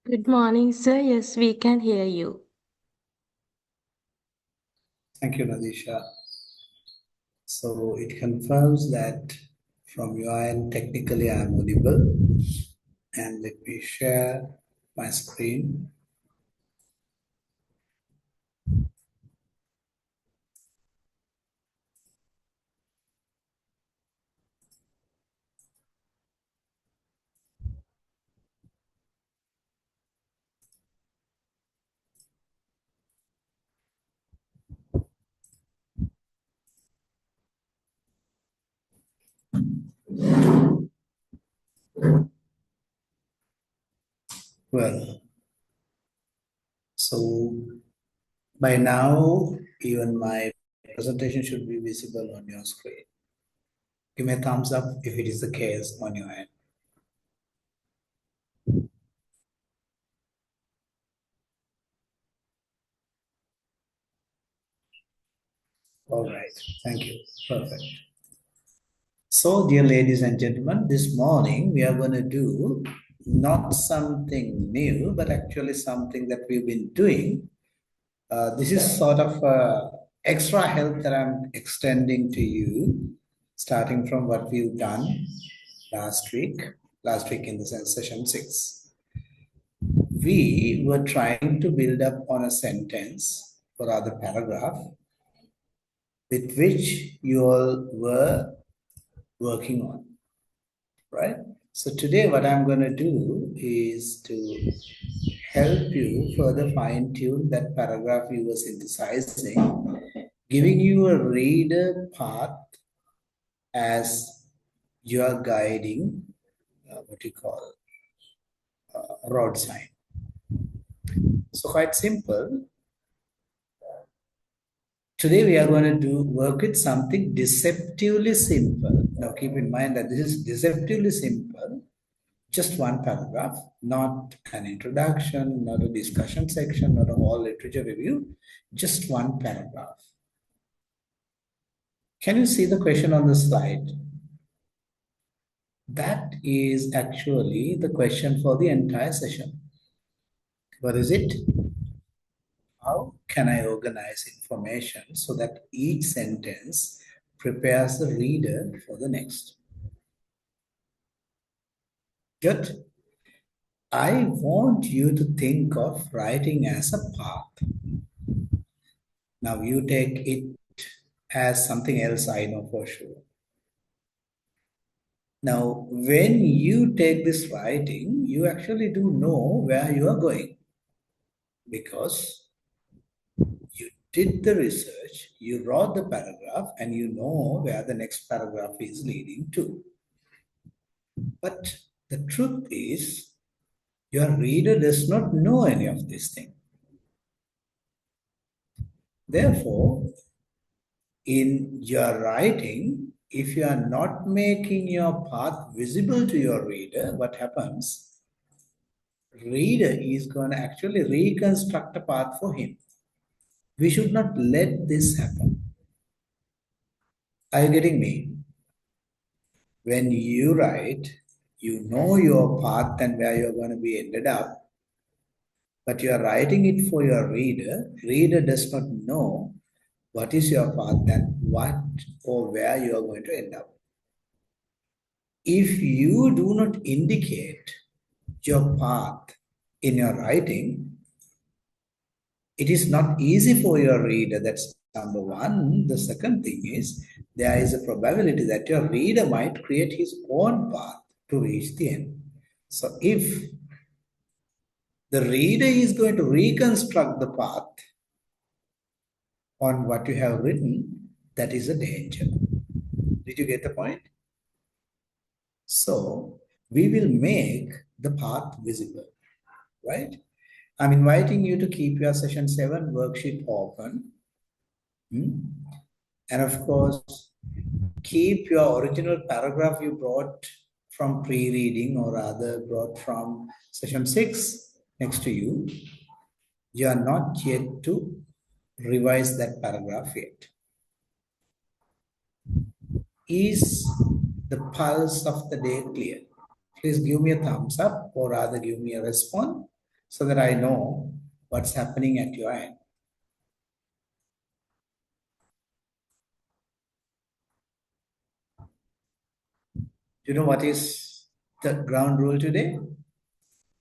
Good morning, sir. Yes, we can hear you. Thank you, Nadisha. So it confirms that from your end, technically I am audible. And let me share my screen. Well, so by now, even my presentation should be visible on your screen. Give me a thumbs up if it is the case on your end. All right, thank you. Perfect. So, dear ladies and gentlemen, this morning we are going to do not something new, but actually something that we've been doing. This is sort of extra help that I'm extending to you, starting from what we've done last week. Last week, in the sense, session 6. We were trying to build up on a sentence or rather paragraph with which you all were working on, right? So today what I'm going to do is to help you further fine tune that paragraph you were synthesizing, giving you a reader path as your guiding, what you call, road sign. So quite simple. Today we are going to work with something deceptively simple. Now keep in mind that this is deceptively simple. Just one paragraph, not an introduction, not a discussion section, not a whole literature review, just one paragraph. Can you see the question on the slide? That is actually the question for the entire session. What is it? How can I organize information so that each sentence prepares the reader for the next? Good. I want you to think of writing as a path. Now you take it as something else, I know for sure. Now, when you take this writing, you actually do know where you are going because you did the research, you wrote the paragraph, and you know where the next paragraph is leading to. But the truth is, your reader does not know any of this thing. Therefore, in your writing, if you are not making your path visible to your reader, what happens? Reader is going to actually reconstruct a path for him. We should not let this happen. Are you getting me? When you write, you know your path and where you're going to be ended up, but you are writing it for your reader. Reader does not know what is your path and what or where you are going to end up. If you do not indicate your path in your writing, it is not easy for your reader. That's number one. The second thing is there is a probability that your reader might create his own path to reach the end. So if the reader is going to reconstruct the path on what you have written, that is a danger. Did you get the point? So we will make the path visible, right? I'm inviting you to keep your session 7 worksheet open. And of course, keep your original paragraph you brought from pre-reading or rather brought from session 6 next to you. You are not yet to revise that paragraph yet. Is the pulse of the day clear? Please give me a thumbs up or rather give me a response so that I know what's happening at your end. Do you know what is the ground rule today?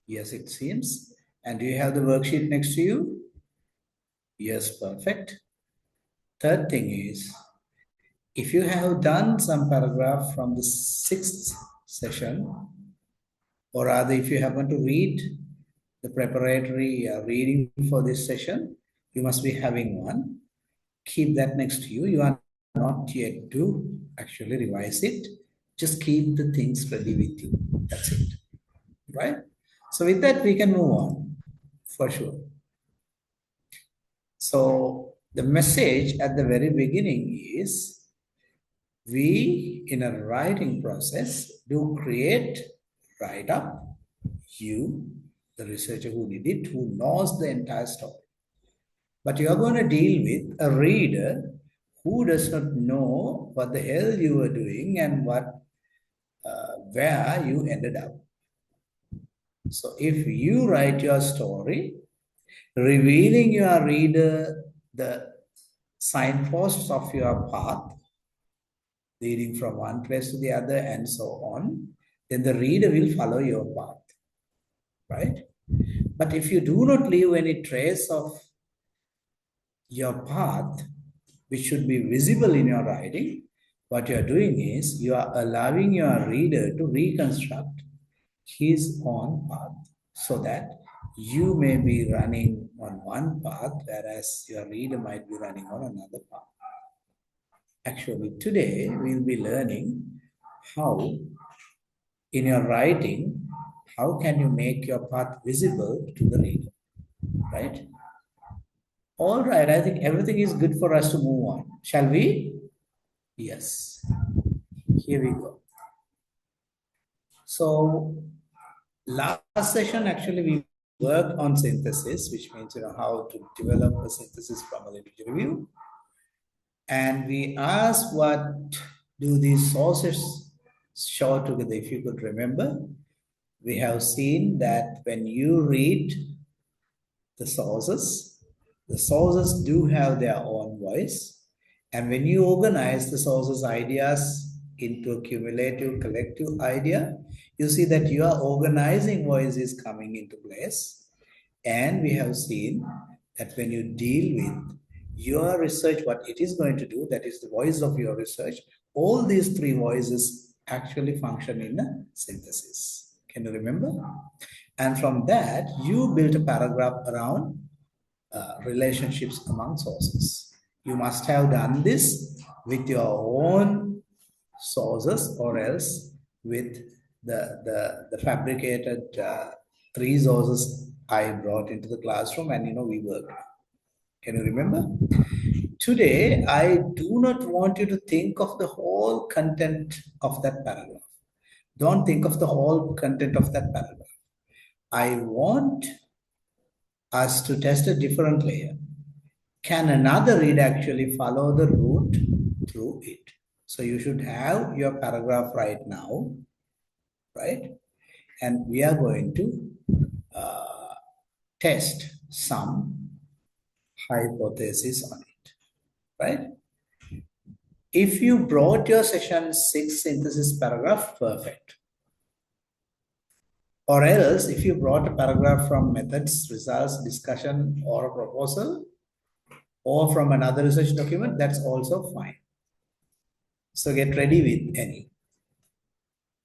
Yes, it seems. And do you have the worksheet next to you? Yes, perfect. Third thing is, if you have done some paragraph from the 6th session, or rather if you happen to read the preparatory reading for this session, you must be having one. Keep that next to you. You are not yet to actually revise it. Just keep the things ready with you. That's it. Right? So with that, we can move on for sure. So the message at the very beginning is, we in a writing process do create, write up, you, the researcher who did it, who knows the entire story. But you are going to deal with a reader who does not know what the hell you were doing and where you ended up. So if you write your story, revealing your reader the signposts of your path, leading from one place to the other and so on, then the reader will follow your path, right? But if you do not leave any trace of your path, which should be visible in your writing, what you are doing is you are allowing your reader to reconstruct his own path, so that you may be running on one path, whereas your reader might be running on another path. Actually, today we'll be learning how, in your writing, how can you make your path visible to the reader, right? All right, I think everything is good for us to move on. Shall we? Yes. Here we go. So last session, actually, we worked on synthesis, which means, how to develop a synthesis from a literature review. And we asked, what do these sources show together? If you could remember, we have seen that when you read the sources do have their own voice. And when you organize the sources' ideas into a cumulative collective idea, you see that your organizing voice is coming into place. And we have seen that when you deal with your research, what it is going to do, that is the voice of your research, all these three voices actually function in a synthesis. Can you remember? And from that, you built a paragraph around relationships among sources. You must have done this with your own sources, or else with the fabricated three sources I brought into the classroom, and we worked. Can you remember? Today, I do not want you to think of the whole content of that paragraph. Don't think of the whole content of that paragraph. I want us to test a different layer. Can another reader actually follow the route through it? So you should have your paragraph right now, right? And we are going to test some hypothesis on it, right? If you brought your session 6 synthesis paragraph, perfect. Or else, if you brought a paragraph from methods, results, discussion, or a proposal, or from another research document, that's also fine. So get ready with any.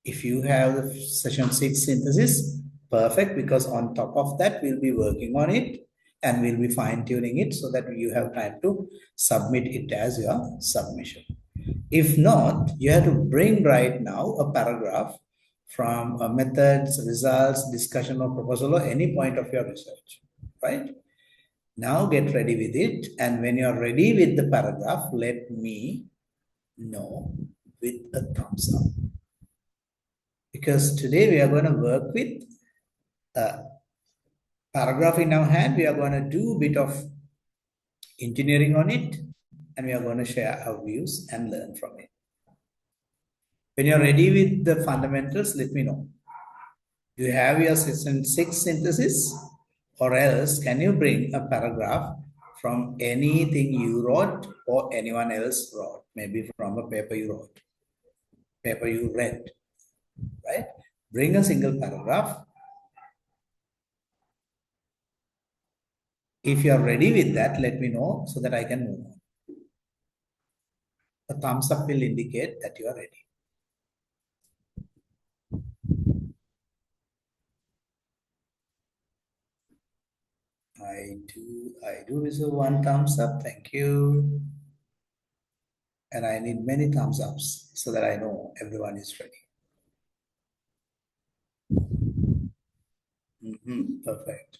If you have the session 6 synthesis, perfect, because on top of that, we'll be working on it and we'll be fine-tuning it so that you have time to submit it as your submission. If not, you have to bring right now a paragraph from methods, results, discussion, or proposal, or any point of your research, right? Now get ready with it, and when you're ready with the paragraph, let me know with a thumbs up. Because today we are going to work with a paragraph in our hand. We are going to do a bit of engineering on it, and we are going to share our views and learn from it. When you're ready with the fundamentals, let me know. Do you have your session 6 synthesis? or else can you bring a paragraph from anything you wrote or anyone else wrote, maybe from a paper you wrote, paper you read, right? Bring a single paragraph. If you are ready with that, let me know so that I can move on. A thumbs up will indicate that you are ready. I do receive one thumbs up. Thank you. And I need many thumbs ups so that I know everyone is ready. Perfect.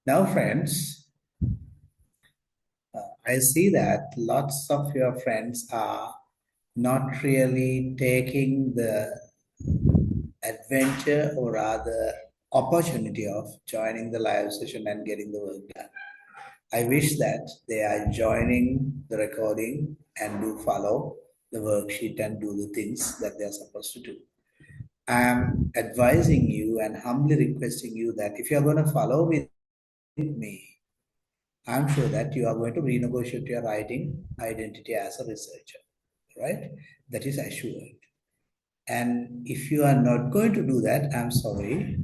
Now, friends, I see that lots of your friends are not really taking the adventure or rather opportunity of joining the live session and getting the work done. I wish that they are joining the recording and do follow the worksheet and do the things that they are supposed to do. I am advising you and humbly requesting you that if you are going to follow with me, I'm sure that you are going to renegotiate your writing identity as a researcher, right? That is assured. And if you are not going to do that, I'm sorry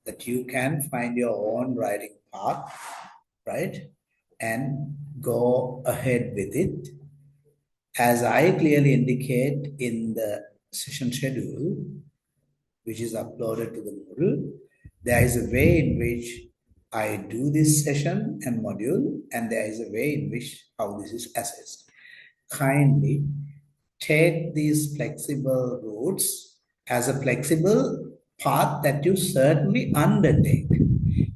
that you can find your own writing path, right? And go ahead with it. As I clearly indicate in the session schedule, which is uploaded to the Moodle, there is a way in which I do this session and module, and there is a way in which how this is assessed. Kindly take these flexible routes as a flexible path that you certainly undertake.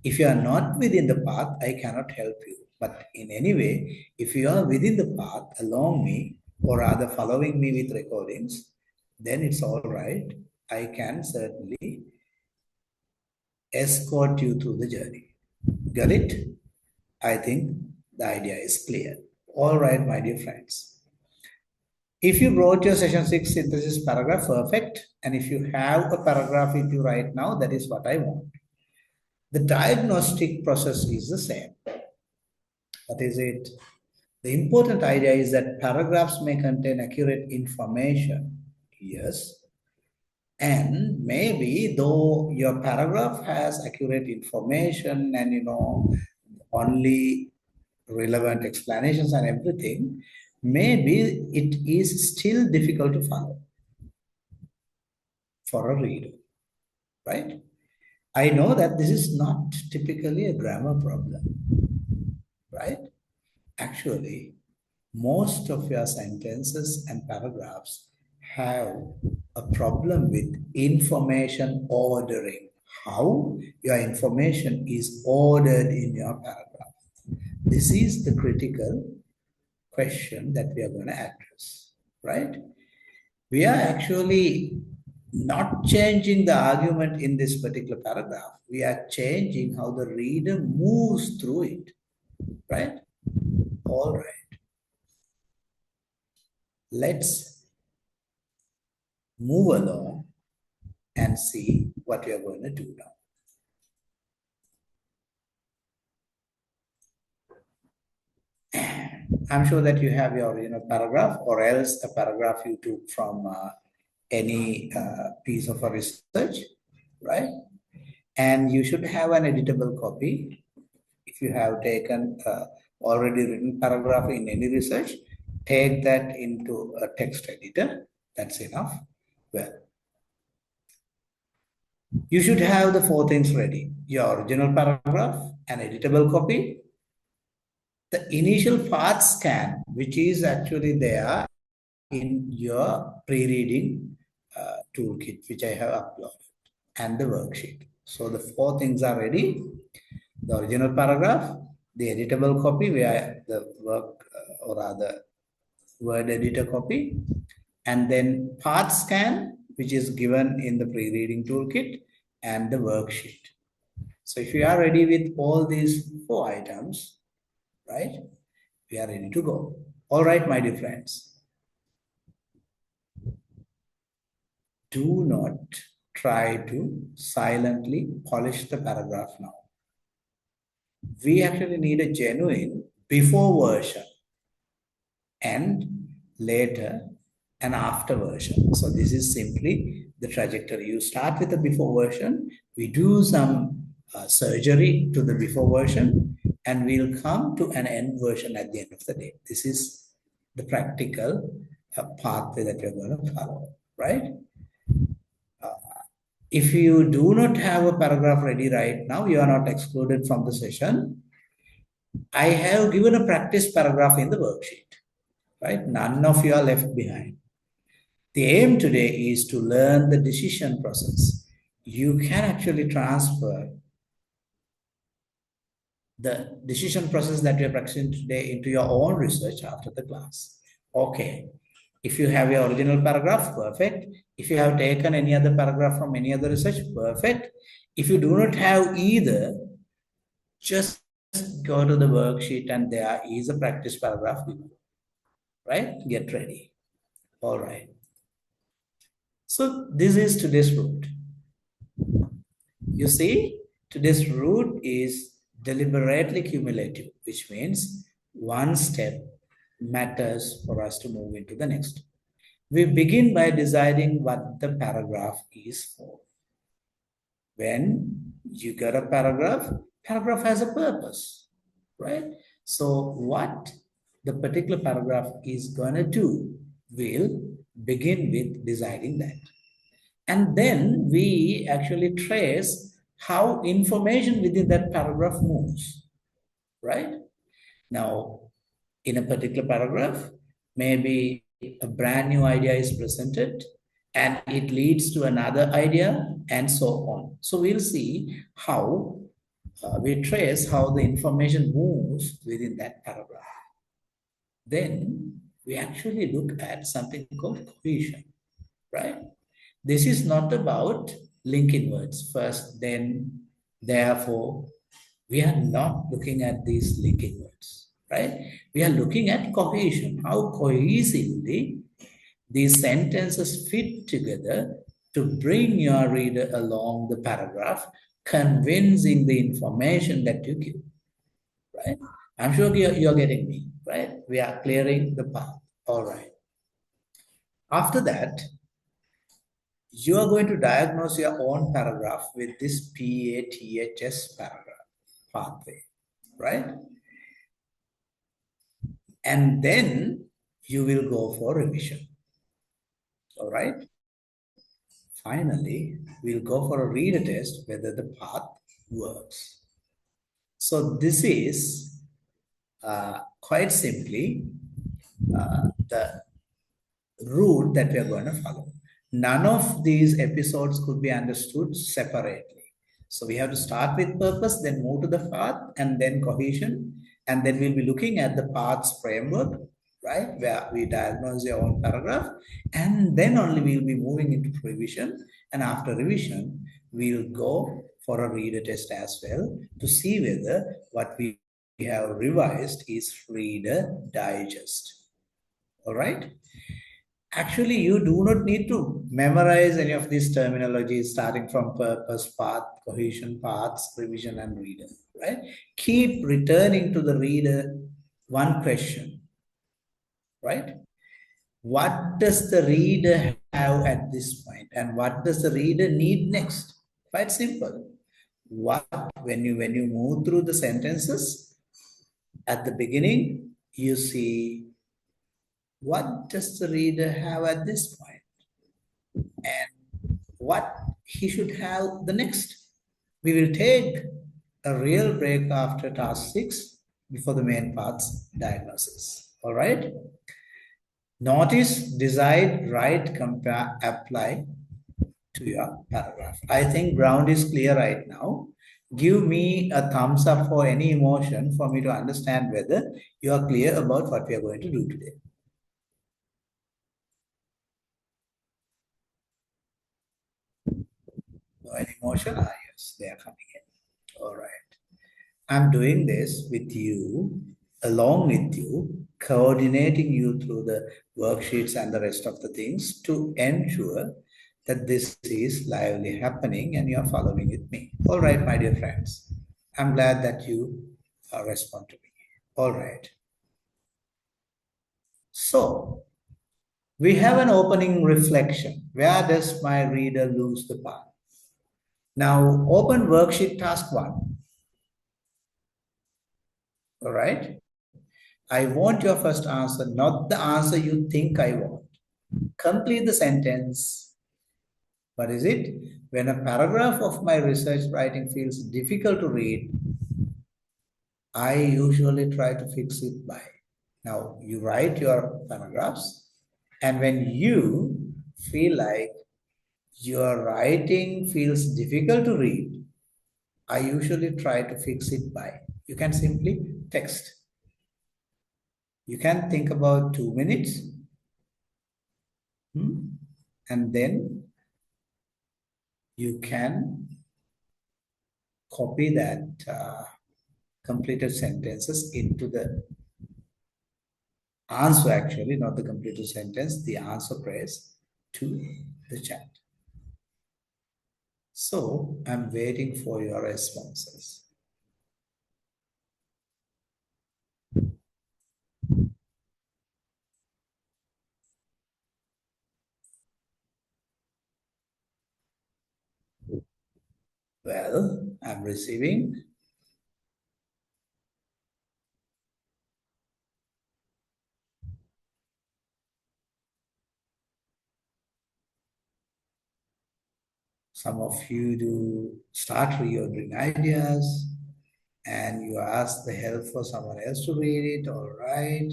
If you are not within the path, I cannot help you. But in any way, if you are within the path along me, or rather following me with recordings, then it's all right. I can certainly escort you through the journey. Got it? I think the idea is clear. All right, my dear friends. If you wrote your session 6 synthesis paragraph, perfect. And if you have a paragraph with you right now, that is what I want. The diagnostic process is the same. What is it? The important idea is that paragraphs may contain accurate information. Yes. And maybe though your paragraph has accurate information and only relevant explanations and everything, maybe it is still difficult to follow for a reader, right? I know that this is not typically a grammar problem, right? Actually, most of your sentences and paragraphs have a problem with information ordering, how your information is ordered in your paragraph. This is the critical question that we are going to address, right? We are actually not changing the argument in this particular paragraph. We are changing how the reader moves through it, right? All right. Let's move along and see what we are going to do now. I'm sure that you have your paragraph or else a paragraph you took from any piece of a research, right? And you should have an editable copy. If you have taken already written paragraph in any research, take that into a text editor. That's enough. Well, you should have the 4 things ready. Your original paragraph, an editable copy, the initial path scan, which is actually there in your pre-reading toolkit, which I have uploaded, and the worksheet. So the 4 things are ready. The original paragraph, the editable copy where the work or rather word editor copy, and then path scan, which is given in the pre-reading toolkit, and the worksheet. So if you are ready with all these 4 items, right, we are ready to go. All right, my dear friends. Do not try to silently polish the paragraph now. We actually need a genuine before version and later and after version. So this is simply the trajectory. You start with the before version, we do some surgery to the before version, and we'll come to an end version at the end of the day. This is the practical pathway that we're going to follow, right? If you do not have a paragraph ready right now, you are not excluded from the session. I have given a practice paragraph in the worksheet, right? None of you are left behind. The aim today is to learn the decision process. You can actually transfer the decision process that we are practicing today into your own research after the class. Okay. If you have your original paragraph, perfect. If you have taken any other paragraph from any other research, perfect. If you do not have either, just go to the worksheet and there is a practice paragraph below, right? Get ready. All right. So this is today's route. You see, today's route is deliberately cumulative, which means one step matters for us to move into the next. We begin by deciding what the paragraph is for. When you get a paragraph has a purpose, right? So what the particular paragraph is going to do, we'll begin with deciding that. And then we actually trace how information within that paragraph moves, right? Now, in a particular paragraph, maybe a brand new idea is presented and it leads to another idea and so on. So we'll see how we trace how the information moves within that paragraph. Then we actually look at something called cohesion, right? This is not about linking words first, then, therefore. We are not looking at these linking words, right? We are looking at cohesion, how cohesively these sentences fit together to bring your reader along the paragraph, convincing the information that you give, right? I'm sure you're getting me, right? We are clearing the path. All right. After that, you are going to diagnose your own paragraph with this PATHS paragraph pathway, right? And then you will go for revision. All right. Finally, we'll go for a reader test whether the path works. So this is quite simply the route that we are going to follow. None of these episodes could be understood separately. So we have to start with purpose, then move to the path, and then cohesion. And then we'll be looking at the paths framework, right? Where we diagnose your own paragraph. And then only we'll be moving into revision. And after revision, we'll go for a reader test as well to see whether what we have revised is Reader Digest. All right? Actually, you do not need to memorize any of these terminologies starting from purpose, path, cohesion, paths, revision, and reader, right? Keep returning to the reader one question, right? What does the reader have at this point, and what does the reader need next? Quite simple. When you move through the sentences, at the beginning, you see what does the reader have at this point and what he should have the next. We will take a real break after task 6 before the main parts diagnosis. All right. Notice, decide, write, compare, apply to your paragraph. I think ground is clear right now. Give me a thumbs up for any emotion for me to understand whether you are clear about what we are going to do today. No, any emotion? Ah, yes, they are coming in. All right. I'm doing this with you, along with you, coordinating you through the worksheets and the rest of the things to ensure that this is lively happening and you are following with me. All right, my dear friends. I'm glad that you respond to me. All right. So, we have an opening reflection. Where does my reader lose the path? Now, open worksheet task 1. All right. I want your first answer, not the answer you think I want. Complete the sentence. What is it? When a paragraph of my research writing feels difficult to read, I usually try to fix it by. Now, you write your paragraphs, and when you feel like your writing feels difficult to read, I usually try to fix it by. You can simply text. You can think about 2 minutes, and then you can copy that completed sentences into the answer, actually, not the completed sentence, the answer phrase to the chat. So I'm waiting for your responses. Well, I'm receiving. Some of you do start reordering ideas and you ask the help for someone else to read it, all right.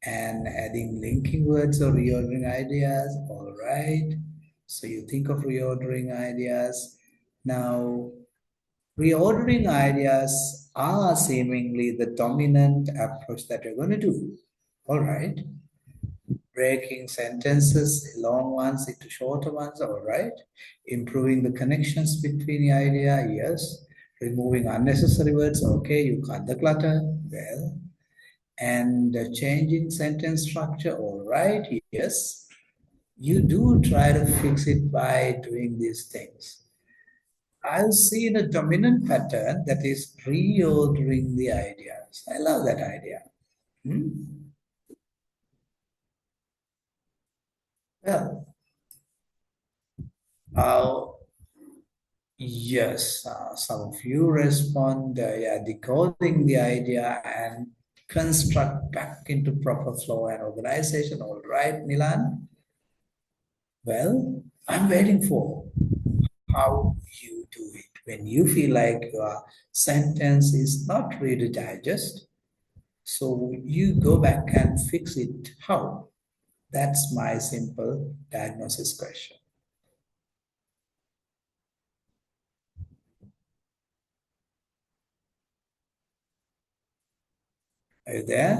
And adding linking words or reordering ideas, all right. So you think of reordering ideas. Now, reordering ideas are seemingly the dominant approach that you're going to do, all right. Breaking sentences, long ones into shorter ones, all right. Improving the connections between the idea, yes. Removing unnecessary words, okay, you cut the clutter, well. And changing sentence structure, all right, yes. You do try to fix it by doing these things. I've seen a dominant pattern that is reordering the ideas. I love that idea. Well, uh, yes, some of you respond, yeah, decoding the idea and construct back into proper flow and organization. All right, Milan. Well, I'm waiting for how you do it. When you feel like your sentence is not ready to digest, so you go back and fix it. How? That's my simple diagnosis question. Are you there?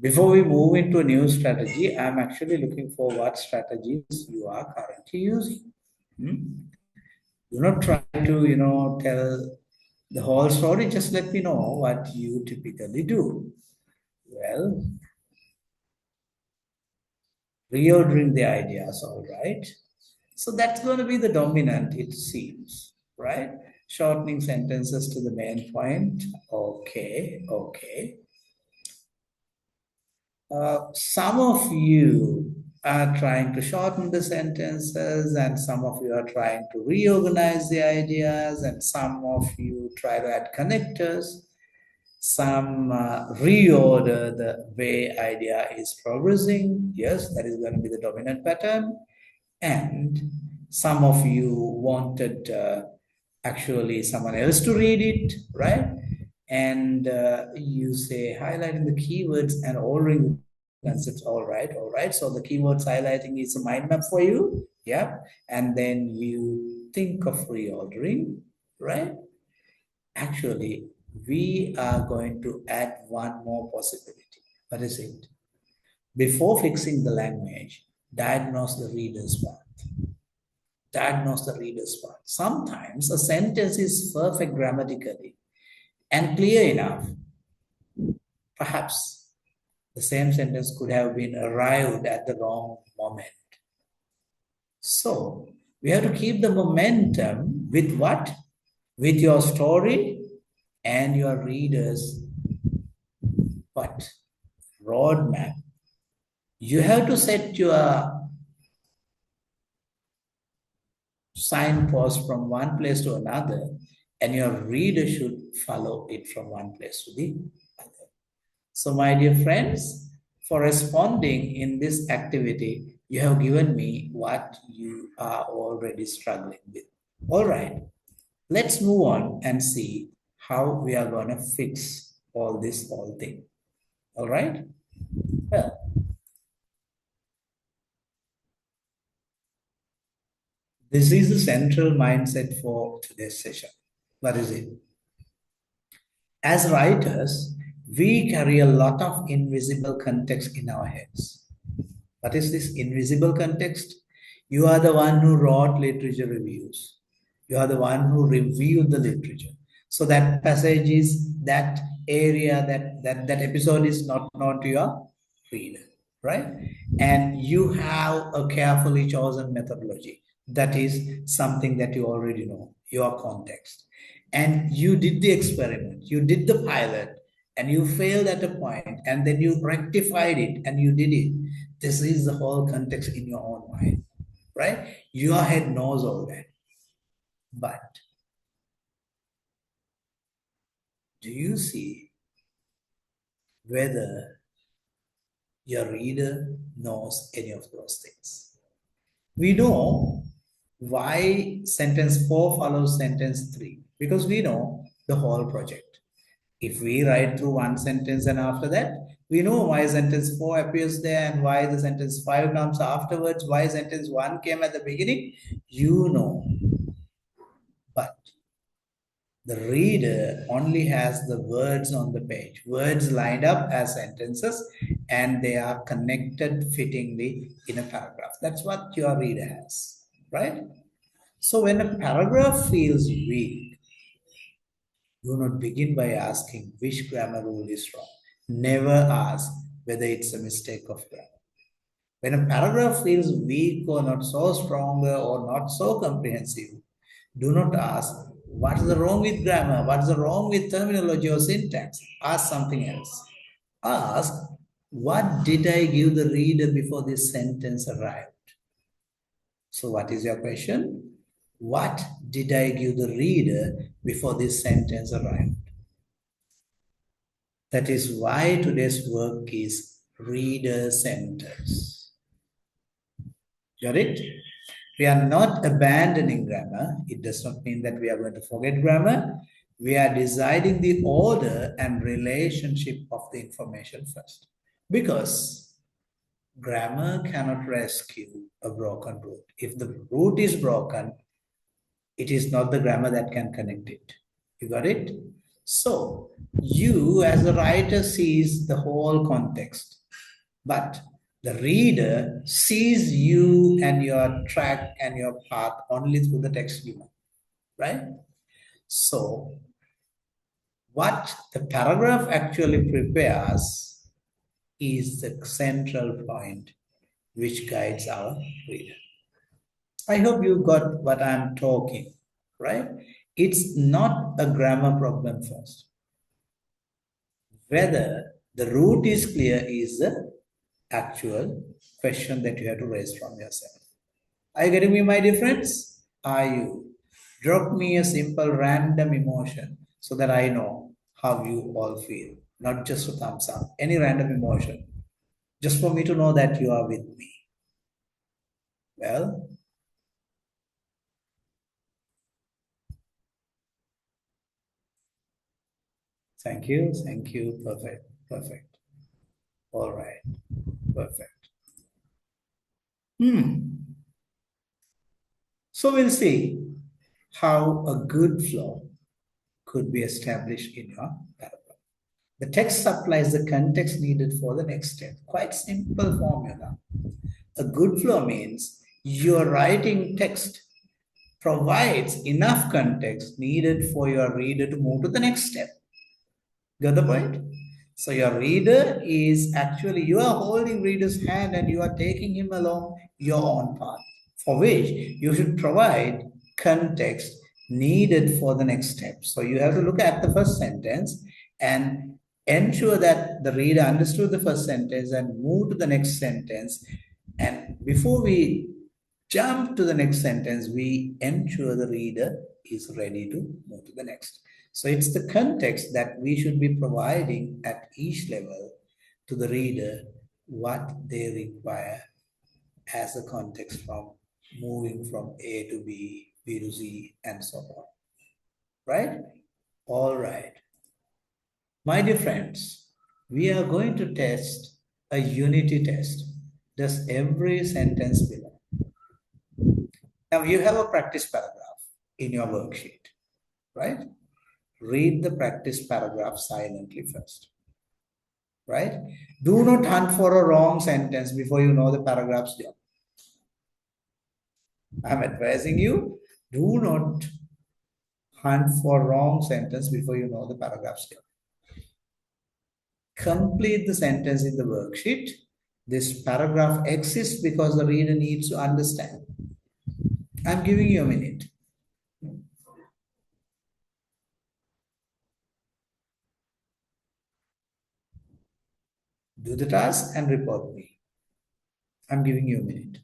Before we move into a new strategy, I'm actually looking for what strategies you are currently using. Do not try to, tell the whole story. Just let me know what you typically do. Well, reordering the ideas, all right. So that's going to be the dominant, it seems, right? Shortening sentences to the main point. Okay, okay. Some of you are trying to shorten the sentences, and some of you are trying to reorganize the ideas, and some of you try to add connectors. Some reorder the way idea is progressing. Yes, that is going to be the dominant pattern. And some of you wanted actually someone else to read it, right? And you say highlighting the keywords and ordering the concepts. All right, all right. So the keywords highlighting is a mind map for you. Yeah. And then you think of reordering, right? Actually, we are going to add one more possibility. What is it? Before fixing the language, diagnose the reader's path. Diagnose the reader's path. Sometimes a sentence is perfect grammatically and clear enough. Perhaps the same sentence could have been arrived at the wrong moment. So we have to keep the momentum with what? With your story and your readers' what? Roadmap. You have to set your signpost from one place to another, and your reader should follow it from one place to the other. So, my dear friends, for responding in this activity, you have given me what you are already struggling with. All right, let's move on and see how we are going to fix all this whole thing. All right? Well, this is the central mindset for today's session. What is it? As writers, we carry a lot of invisible context in our heads. What is this invisible context? You are the one who wrote literature reviews. You are the one who reviewed the literature. So that passage is that area, that episode is not known to your reader, right? And you have a carefully chosen methodology. That is something that you already know, your context. And you did the experiment, you did the pilot, and you failed at a point, and then you rectified it and you did it. This is the whole context in your own mind, right? Your head knows all that. But do you see whether your reader knows any of those things? We know why sentence 4 follows sentence 3 because we know the whole project. If we write through one sentence and after that, we know why sentence 4 appears there and why the sentence 5 comes afterwards, why sentence 1 came at the beginning. You know. But the reader only has the words on the page, words lined up as sentences, and they are connected fittingly in a paragraph. That's what your reader has, right? So when a paragraph feels weak, do not begin by asking which grammar rule is wrong. Never ask whether it's a mistake of grammar. When a paragraph feels weak or not so stronger or not so comprehensive, do not ask what is the wrong with grammar, what is the wrong with terminology or syntax. Ask something else. Ask, what did I give the reader before this sentence arrived? So what is your question? What did I give the reader before this sentence arrived? That is why today's work is reader-centered. Got it? We are not abandoning grammar. It does not mean that we are going to forget grammar. We are deciding the order and relationship of the information first. Because grammar cannot rescue a broken root. If the root is broken, it is not the grammar that can connect it. You got it? So you as a writer sees the whole context, but the reader sees you and your track and your path only through the text given, right? So what the paragraph actually prepares is the central point which guides our reader. I hope you got what I'm talking, right? It's not a grammar problem first. Whether the root is clear is the actual question that you have to raise from yourself. Are you getting me, my dear friends? Are you? Drop me a simple random emotion so that I know how you all feel. Not just a thumbs up, any random emotion. Just for me to know that you are with me. Well, thank you, thank you. Perfect, perfect. All right, perfect. So we'll see how a good flow could be established in your paragraph. The text supplies the context needed for the next step. Quite simple formula. A good flow means your writing text provides enough context needed for your reader to move to the next step. Got the point? So your reader is actually, you are holding reader's hand and you are taking him along your own path, for which you should provide context needed for the next step. So you have to look at the first sentence and ensure that the reader understood the first sentence and move to the next sentence. And before we jump to the next sentence, we ensure the reader is ready to move to the next. So it's the context that we should be providing at each level to the reader what they require as a context from moving from A to B, B to Z, and so on. Right? All right. My dear friends, we are going to test a unity test. Does every sentence belong? Now you have a practice paragraph in your worksheet, right? Read the practice paragraph silently first, right? Do not hunt for a wrong sentence before you know the paragraph's job. I'm advising you, do not hunt for wrong sentence before you know the paragraph's job. Complete the sentence in the worksheet. This paragraph exists because the reader needs to understand. I'm giving you a minute. Do the task and report me. I'm giving you a minute.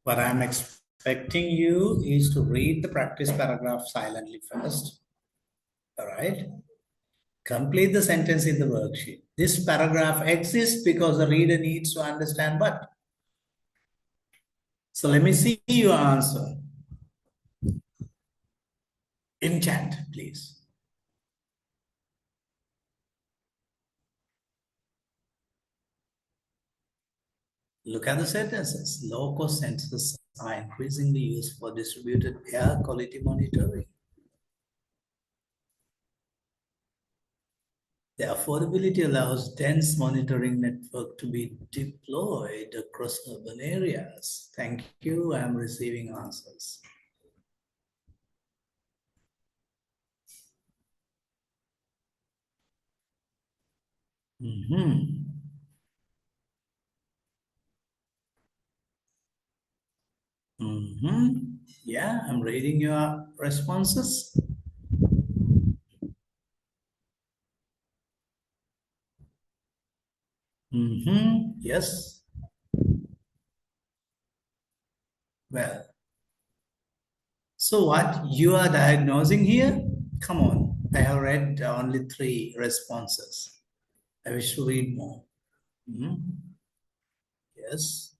What I'm expecting you is to read the practice paragraph silently first. All right. Complete the sentence in the worksheet. This paragraph exists because the reader needs to understand what. So let me see your answer in chat, please. Look at the sentences. Low-cost sentences are increasingly used for distributed air quality monitoring. The affordability allows dense monitoring network to be deployed across urban areas. Thank you. I'm receiving answers. Mm-hmm. Mm-hmm. Yeah, I'm reading your responses. Yes. Well, so what you are diagnosing here? Come on. I have read only 3 responses. I wish to read more. Yes.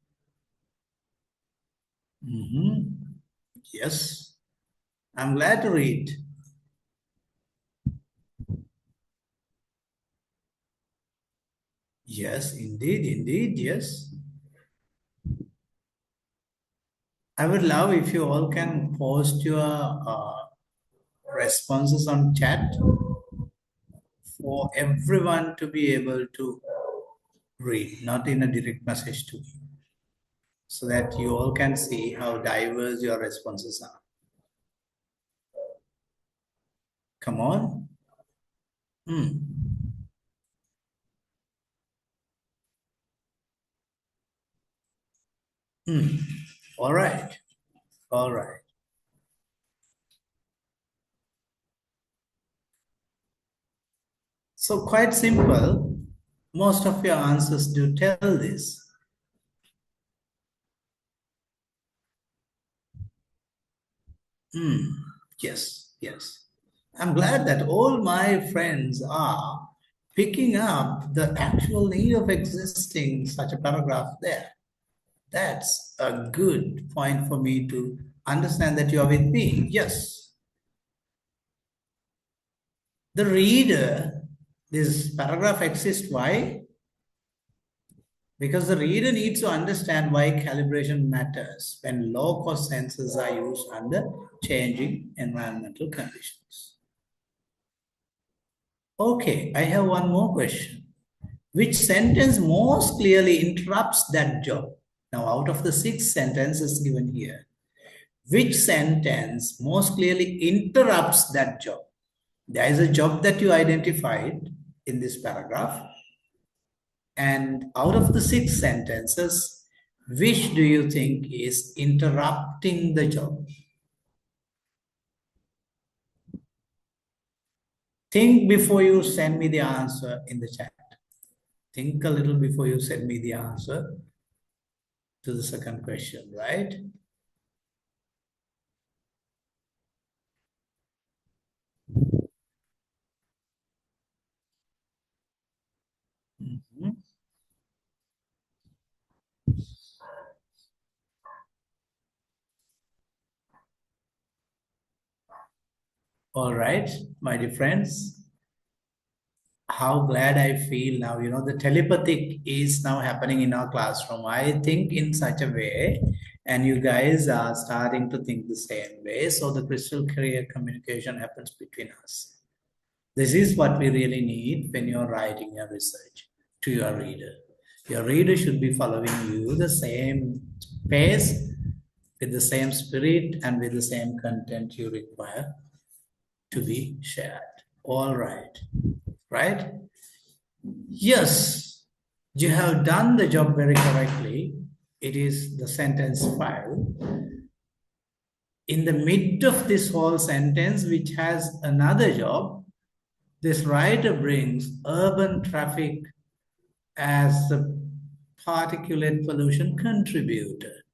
Yes. I'm glad to read. Yes, indeed, yes. I would love if you all can post your responses on chat for everyone to be able to read, not in a direct message to me, so that you all can see how diverse your responses are. Come on. All right. All right. So quite simple. Most of your answers do tell this. Yes, yes. I'm glad that all my friends are picking up the actual need of existing such a paragraph there. That's a good point for me to understand that you are with me. Yes. The reader, this paragraph exists. Why? Because the reader needs to understand why calibration matters when low-cost sensors are used under changing environmental conditions. Okay, I have one more question. Which sentence most clearly interrupts that job? Now, out of the 6 sentences given here, which sentence most clearly interrupts that job? There is a job that you identified in this paragraph. And out of the 6 sentences, which do you think is interrupting the job? Think before you send me the answer in the chat. Think a little before you send me the answer to the second question, right? Mhm. All right, my dear friends, how glad I feel now. You know, the telepathic is now happening in our classroom. I think in such a way, and you guys are starting to think the same way. So the crystal clear communication happens between us. This is what we really need when you're writing your research to your reader. Your reader should be following you the same pace, with the same spirit, and with the same content you require to be shared. All right. Right? Yes, you have done the job very correctly. It is the sentence 5. In the mid of this whole sentence, which has another job, this writer brings urban traffic as the particulate pollution contributor.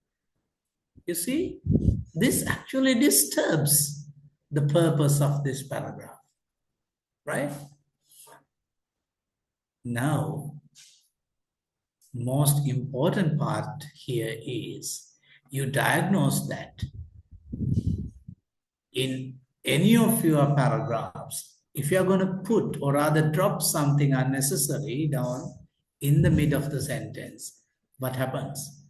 You see, this actually disturbs the purpose of this paragraph, right? Now, most important part here is you diagnose that in any of your paragraphs, if you are going to put or rather drop something unnecessary down in the mid of the sentence, what happens?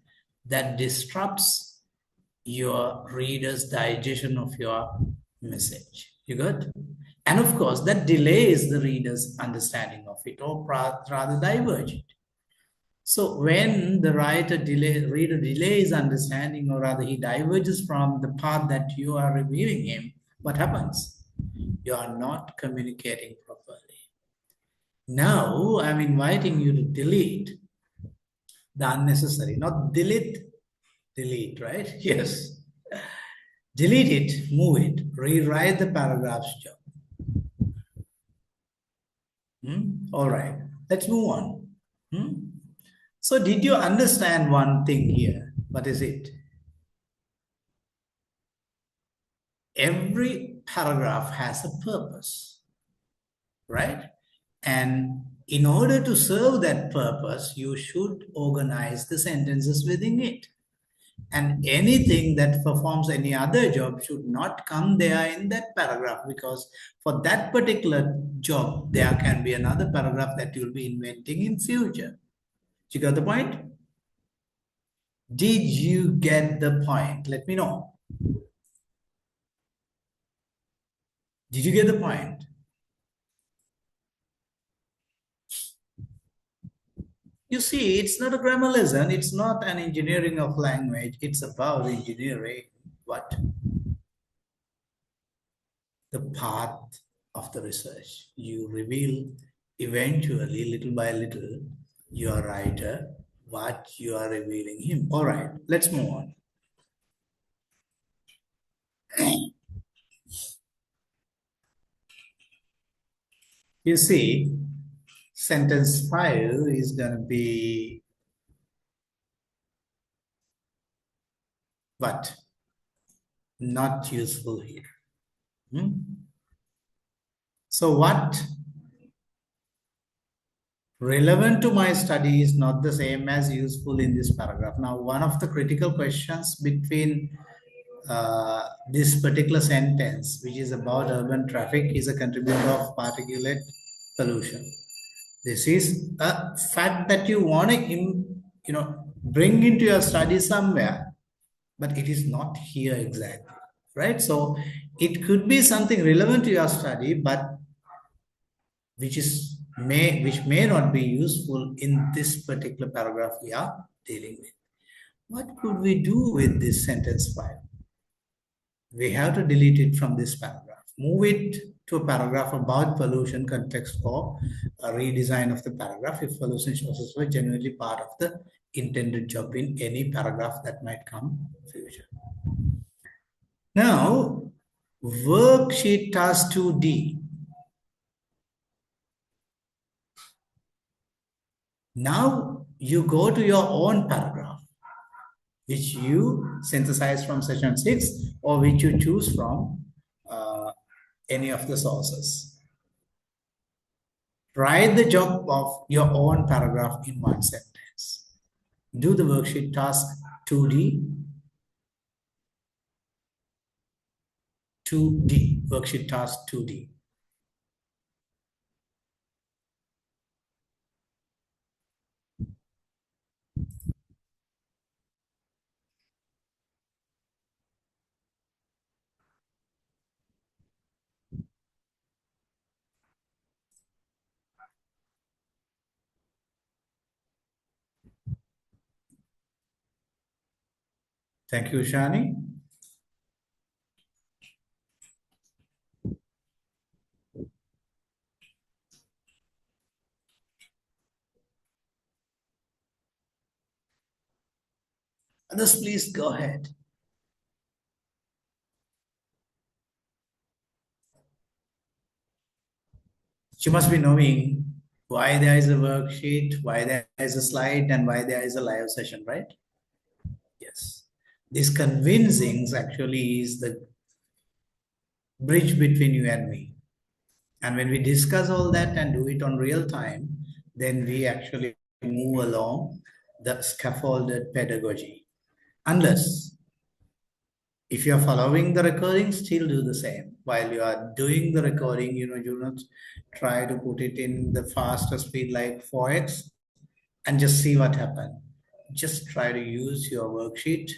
That disrupts your reader's digestion of your message. You got? And of course, that delays the reader's understanding of it, or rather diverge it. So when the reader delays understanding, or rather he diverges from the path that you are revealing him, what happens? You are not communicating properly. Now I'm inviting you to delete the unnecessary, not delete, right? Yes. delete it, move it, rewrite the paragraph's job. All right, let's move on. So did you understand one thing here? What is it? Every paragraph has a purpose, right? And in order to serve that purpose, you should organize the sentences within it. And anything that performs any other job should not come there in that paragraph, because for that particular job, there can be another paragraph that you'll be inventing in future. You got the point? Did you get the point? Let me know. Did you get the point? You see, it's not a grammar lesson. It's not an engineering of language. It's about engineering what? The path of the research. You reveal eventually, little by little, your writer, what you are revealing him. All right, let's move on. You see, sentence 5 is going to be what? Not useful here. So what relevant to my study is not the same as useful in this paragraph. Now, one of the critical questions between this particular sentence, which is about urban traffic, is a contributor of particulate pollution. This is a fact that you want to, bring into your study somewhere, but it is not here exactly, right? So it could be something relevant to your study, but which may not be useful in this particular paragraph we are dealing with. What could we do with this sentence 5? We have to delete it from this paragraph. Move it to a paragraph about pollution context for a redesign of the paragraph if pollution sources were genuinely part of the intended job in any paragraph that might come in future. Now, worksheet task 2D. Now you go to your own paragraph, which you synthesize from session 6 or which you choose from any of the sources. Write the job of your own paragraph in one sentence. Do the worksheet task 2D. 2D, worksheet task 2D. Thank you, Shani. Others, please go ahead. You must be knowing why there is a worksheet, why there is a slide, and why there is a live session, right? Yes. This convincing actually is the bridge between you and me. And when we discuss all that and do it on real time, then we actually move along the scaffolded pedagogy. Unless, if you are following the recording, still do the same. While you are doing the recording, do not try to put it in the faster speed like 4x and just see what happens. Just try to use your worksheet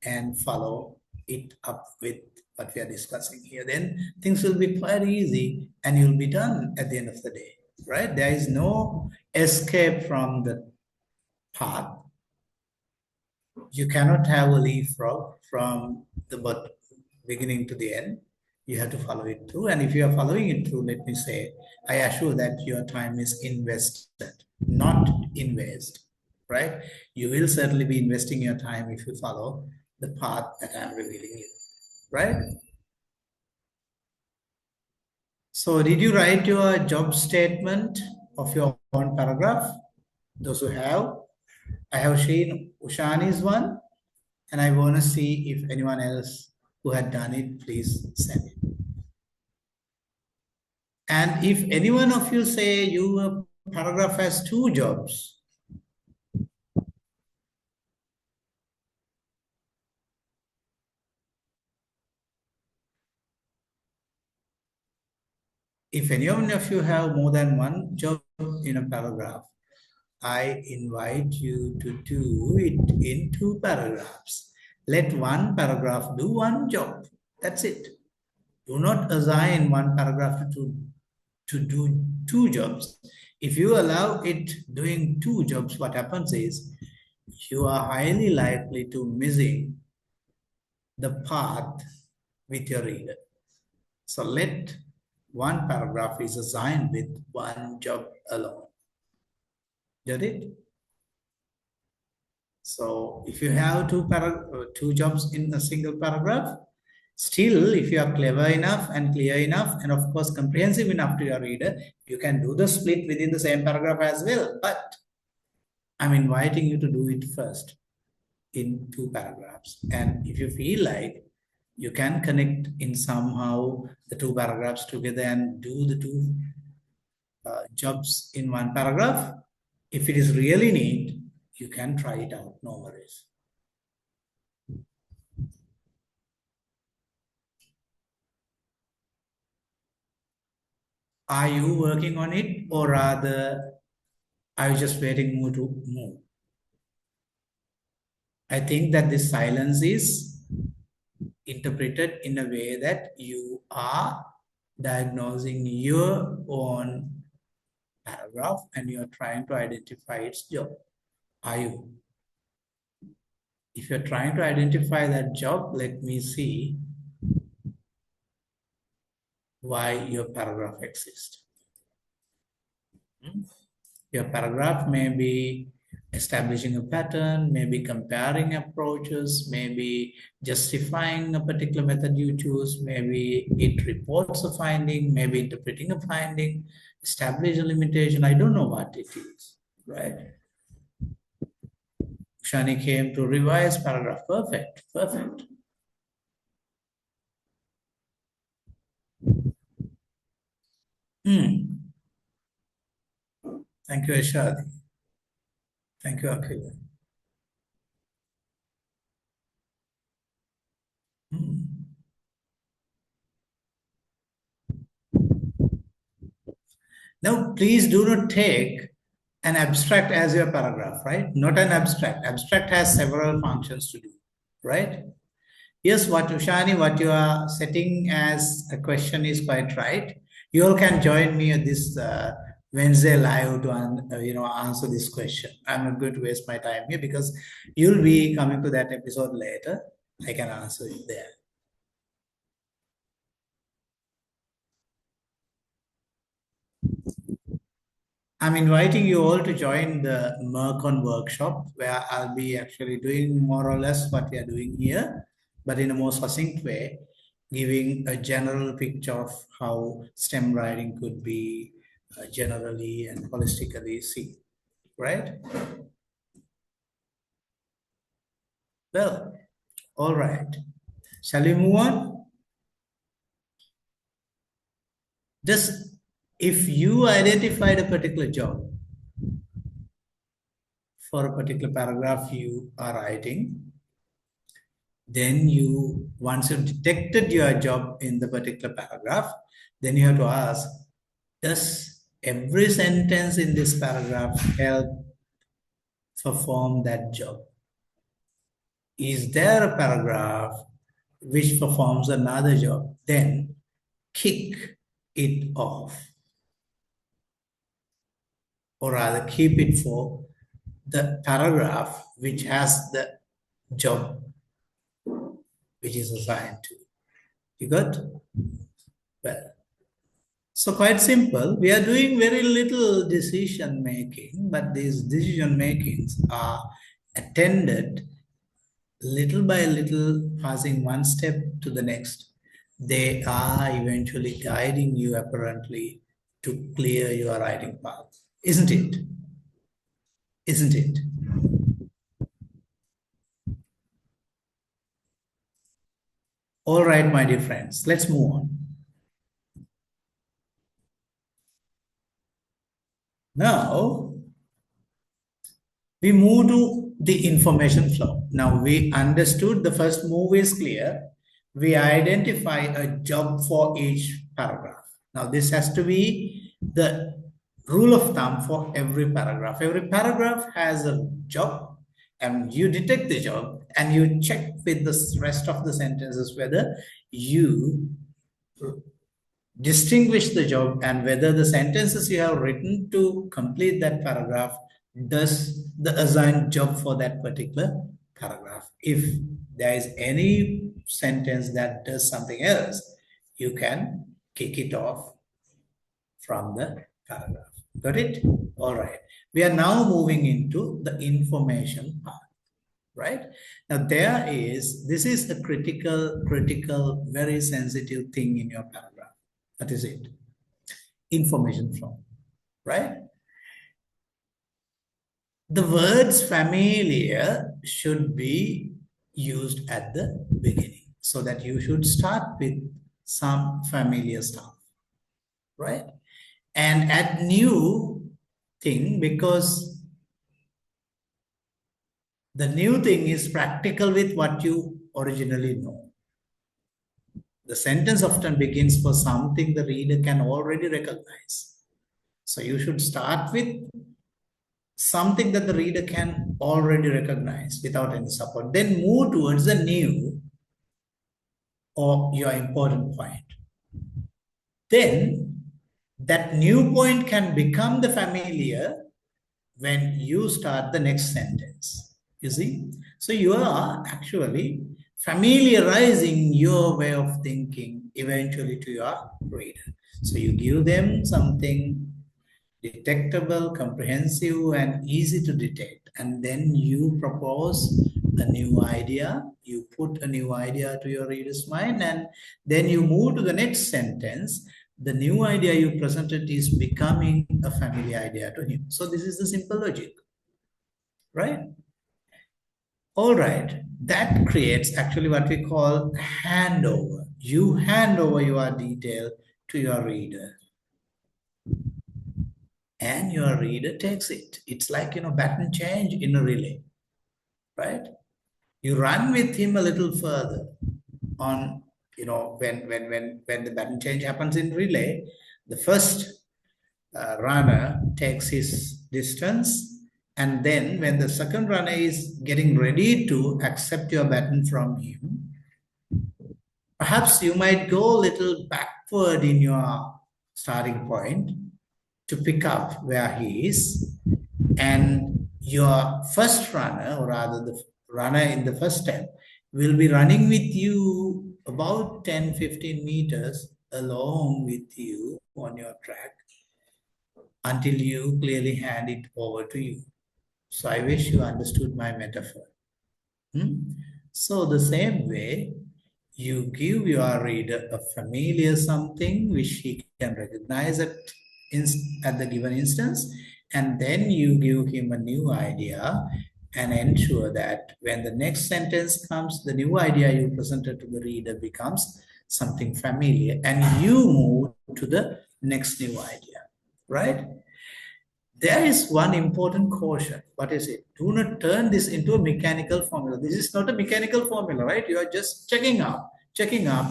and follow it up with what we are discussing here. Then things will be quite easy and you'll be done at the end of the day, right? There is no escape from the path. You cannot have a leapfrog from the beginning to the end. You have to follow it through. And if you are following it through, let me say, I assure that your time is invested, not invest, right? You will certainly be investing your time if you follow the path that I'm revealing you, right? So did you write your job statement of your own paragraph? Those who have, I have seen Ushani's one, and I want to see if anyone else who had done it, please send it. And if any one of you say your paragraph has 2 jobs, if any one of you have more than 1 job in a paragraph, I invite you to do it in 2 paragraphs. Let 1 paragraph do 1 job. That's it. Do not assign 1 paragraph to do 2 jobs. If you allow it doing 2 jobs, what happens is you are highly likely to missing the path with your reader. So let 1 paragraph is assigned with 1 job alone. Got it? So if you have 2 jobs in a single paragraph, still, if you are clever enough and clear enough, and of course comprehensive enough to your reader, you can do the split within the same paragraph as well. But I'm inviting you to do it first in 2 paragraphs. And if you feel like you can connect in somehow the 2 paragraphs together and do the 2 jobs in 1 paragraph, if it is really neat, you can try it out, no worries. Are you working on it, or rather are you just waiting more to move? I think that this silence is interpreted in a way that you are diagnosing your own paragraph and you're trying to identify its job. Are you? If you're trying to identify that job, let me see why your paragraph exists. Your paragraph may be establishing a pattern, maybe comparing approaches, maybe justifying a particular method you choose, maybe it reports a finding, maybe interpreting a finding, establish a limitation. I don't know what it is, right? Shani came to revise paragraph. Perfect, perfect. Thank you, Ashadi. Thank you, Akhil. Now, please do not take an abstract as your paragraph, right? Not an abstract. Abstract has several functions to do, right? Yes, what Ushani, what you are setting as a question is quite right. You all can join me at this Wednesday live to answer this question. I'm not going to waste my time here because you'll be coming to that episode later. I can answer it there. I'm inviting you all to join the Mercon workshop where I'll be actually doing more or less what we are doing here, but in a more succinct way, giving a general picture of how STEM writing could be generally and holistically seen, right? Well, all right. Shall we move on? Just if you identified a particular job for a particular paragraph you are writing, then once you've detected your job in the particular paragraph, then you have to ask, does every sentence in this paragraph help perform that job? Is there a paragraph which performs another job? Then kick it off. Or rather, keep it for the paragraph which has the job which is assigned to. You got? Well, so quite simple. We are doing very little decision making, but these decision makings are attended little by little, passing one step to the next, they are eventually guiding you apparently to clear your writing path. Isn't it? Isn't it? All right, my dear friends, let's move on. Now, we move to the information flow. Now, we understood the first move is clear. We identify a job for each paragraph. Now, this has to be the rule of thumb for every paragraph. Every paragraph has a job, and you detect the job and you check with the rest of the sentences whether you distinguish the job and whether the sentences you have written to complete that paragraph does the assigned job for that particular paragraph. If there is any sentence that does something else, you can kick it off from the paragraph. Got it? All right. We are now moving into the information part, right? Now this is a critical, very sensitive thing in your paragraph. What is it? Information flow, right? The words familiar should be used at the beginning, so that you should start with some familiar stuff, right? And add new thing, because the new thing is practical with what you originally know. The sentence often begins for something the reader can already recognize. So you should start with something that the reader can already recognize without any support. Then move towards the new or your important point. Then that new point can become the familiar when you start the next sentence. You see? So you are actually familiarizing your way of thinking eventually to your reader. So you give them something detectable, comprehensive, and easy to detect. And then you propose a new idea. You put a new idea to your reader's mind, and then you move to the next sentence. The new idea you presented is becoming a familiar idea to him. So this is the simple logic, right? All right, that creates actually what we call handover. You hand over your detail to your reader, and your reader takes it. It's like, baton change in a relay, right? You run with him a little further on, when the baton change happens in relay, the first runner takes his distance, and then when the second runner is getting ready to accept your baton from him, perhaps you might go a little backward in your starting point to pick up where he is, and your first runner, or rather the runner in the first step, will be running with you about 10-15 meters along with you on your track until you clearly hand it over to you. So I wish you understood my metaphor. So the same way, you give your reader a familiar something which he can recognize at the given instance, and then you give him a new idea and ensure that when the next sentence comes, the new idea you presented to the reader becomes something familiar, and you move to the next new idea, right? There is one important caution. What is it? Do not turn this into a mechanical formula. This is not a mechanical formula, right? You are just checking up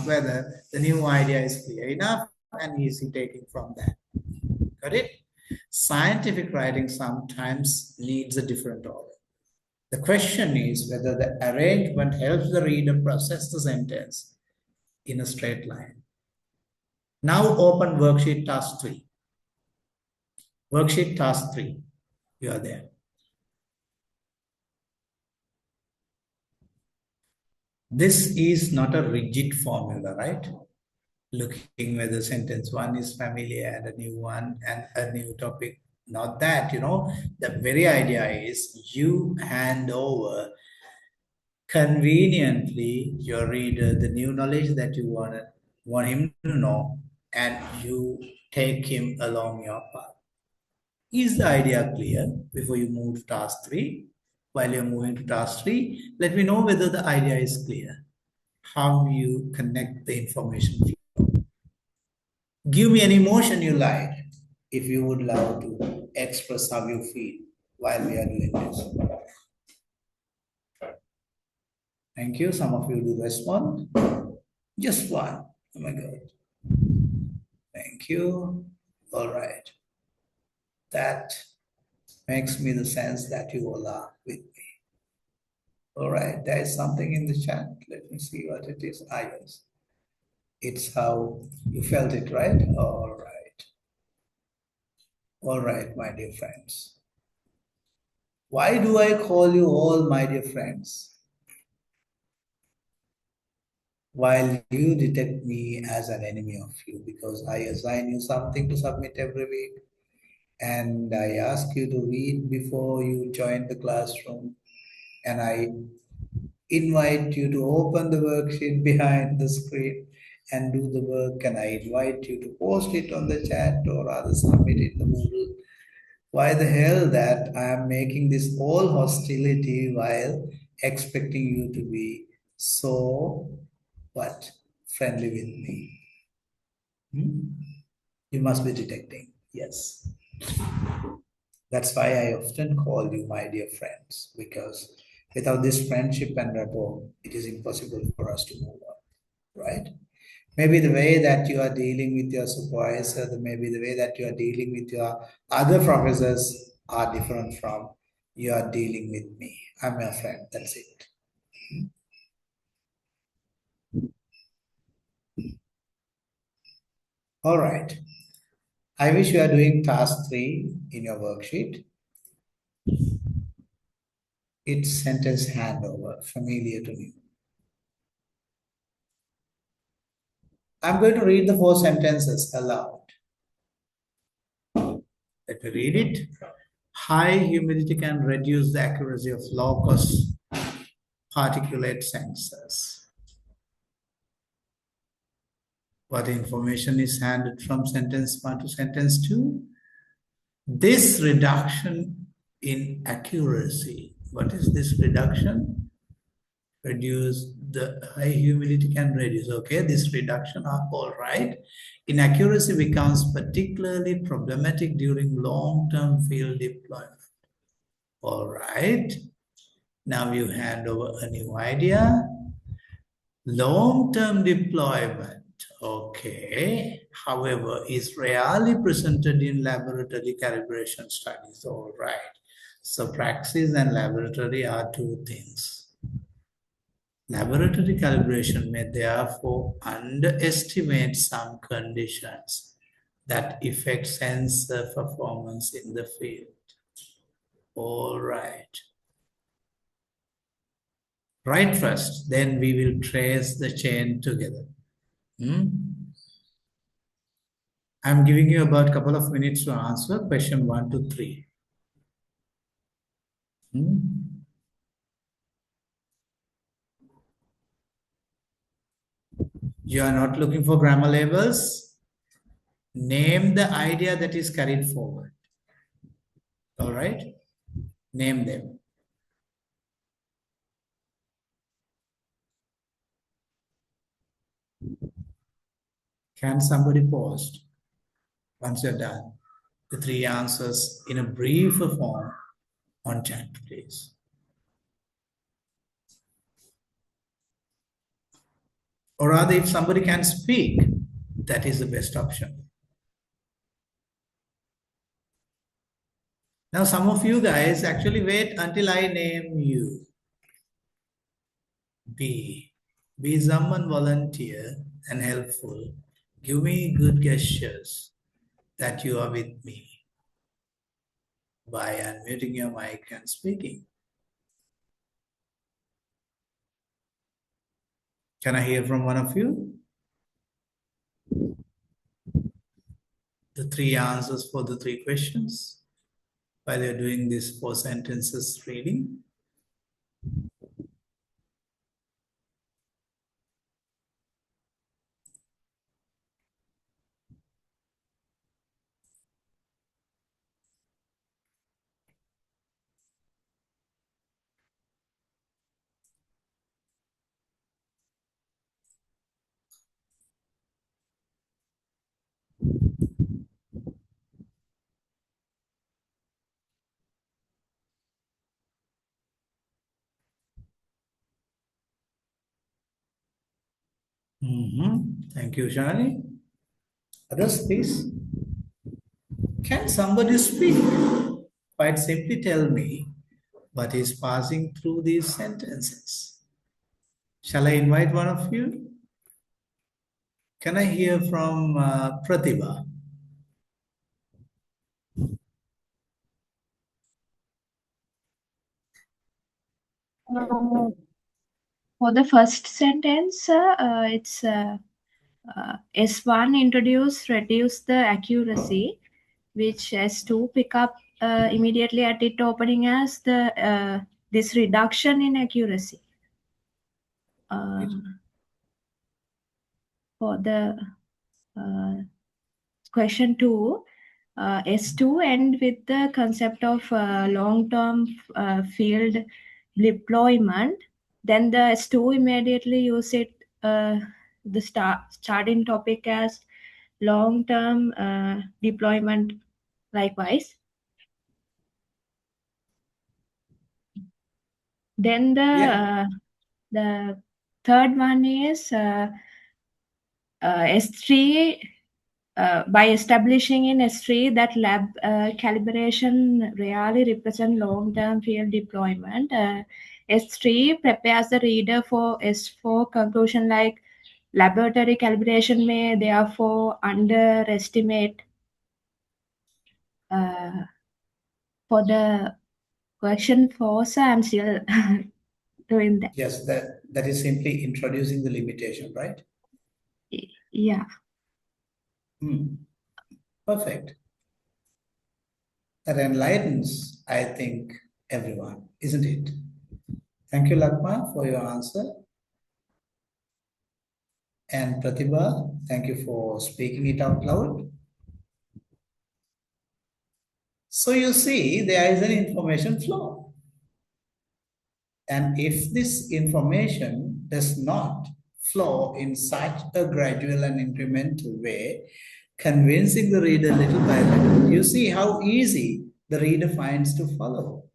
whether the new idea is clear enough and easy taking from that. Got it? Scientific writing sometimes needs a different order. The question is whether the arrangement helps the reader process the sentence in a straight line. Now open worksheet task 3. Worksheet task 3. You are there. This is not a rigid formula, right? Looking whether sentence 1 is familiar and a new one and a new topic. Not that, the very idea is you hand over conveniently your reader the new knowledge that you want him to know, and you take him along your path. Is the idea clear before you move to task 3? While you're moving to task 3, let me know whether the idea is clear. How you connect the information. Give me an emotion you like if you would love to express how you feel while we are doing this. Thank you. Some of you do respond. Just one. Oh my God. Thank you. All right. That makes me the sense that you all are with me. All right. There is something in the chat. Let me see what it is. Ah, yes. It's how you felt it, right? All right. All right, my dear friends. Why do I call you all my dear friends? While you detect me as an enemy of you, because I assign you something to submit every week, and I ask you to read before you join the classroom, and I invite you to open the worksheet behind the screen and do the work, and I invite you to post it on the chat or rather submit it in the Moodle. Why the hell that I am making this all hostility while expecting you to be so what? Friendly with me. You must be detecting. Yes. That's why I often call you my dear friends, because without this friendship and rapport, it is impossible for us to move on, right? Maybe the way that you are dealing with your supervisor, maybe the way that you are dealing with your other professors are different from you are dealing with me. I'm your friend. That's it. All right. I wish you are doing task 3 in your worksheet. It's sentence handover, familiar to me. I'm going to read the 4 sentences aloud. Let me read it. High humidity can reduce the accuracy of low-cost particulate sensors. What information is handed from sentence 1 to sentence 2? This reduction in accuracy. What is this reduction? Reduce the high humidity can reduce. Okay, this reduction are all right. Inaccuracy becomes particularly problematic during long-term field deployment. All right. Now you hand over a new idea. Long-term deployment. Okay. However, is rarely presented in laboratory calibration studies. All right. So praxis and laboratory are two things. Laboratory calibration may therefore underestimate some conditions that affect sensor performance in the field. All right. Right first, then we will trace the chain together. I'm giving you about a couple of minutes to answer question 1 to 3. You are not looking for grammar labels. Name the idea that is carried forward. All right? Name them. Can somebody post, once you're done, the 3 answers in a briefer form on chat, please? Or rather, if somebody can speak, that is the best option. Now, some of you guys actually wait until I name you. Be someone volunteer and helpful. Give me good gestures that you are with me by unmuting your mic and speaking. Can I hear from one of you? The 3 answers for the 3 questions while you're doing this 4 sentences reading. Thank you, Shani. Others, please. Can somebody speak? Quite simply tell me what is passing through these sentences. Shall I invite one of you? Can I hear from Pratibha? For the first sentence, it's S1 reduce the accuracy, which S2 pick up immediately at it opening as the this reduction in accuracy. For the question 2, S2 end with the concept of long-term field deployment. Then the S2 immediately use it the starting topic as long-term deployment likewise. Then the third one is S3 by establishing in S3 that lab calibration really represent long-term field deployment. S3 prepares the reader for S4 conclusion like laboratory calibration may therefore underestimate. For the question 4, so I'm still doing that. Yes, that is simply introducing the limitation, right? Yeah. Perfect. That enlightens, I think, everyone, isn't it? Thank you, Lakma, for your answer. And Pratibha, thank you for speaking it out loud. So you see, there is an information flow. And if this information does not flow in such a gradual and incremental way, convincing the reader little by little, you see how easy the reader finds to follow.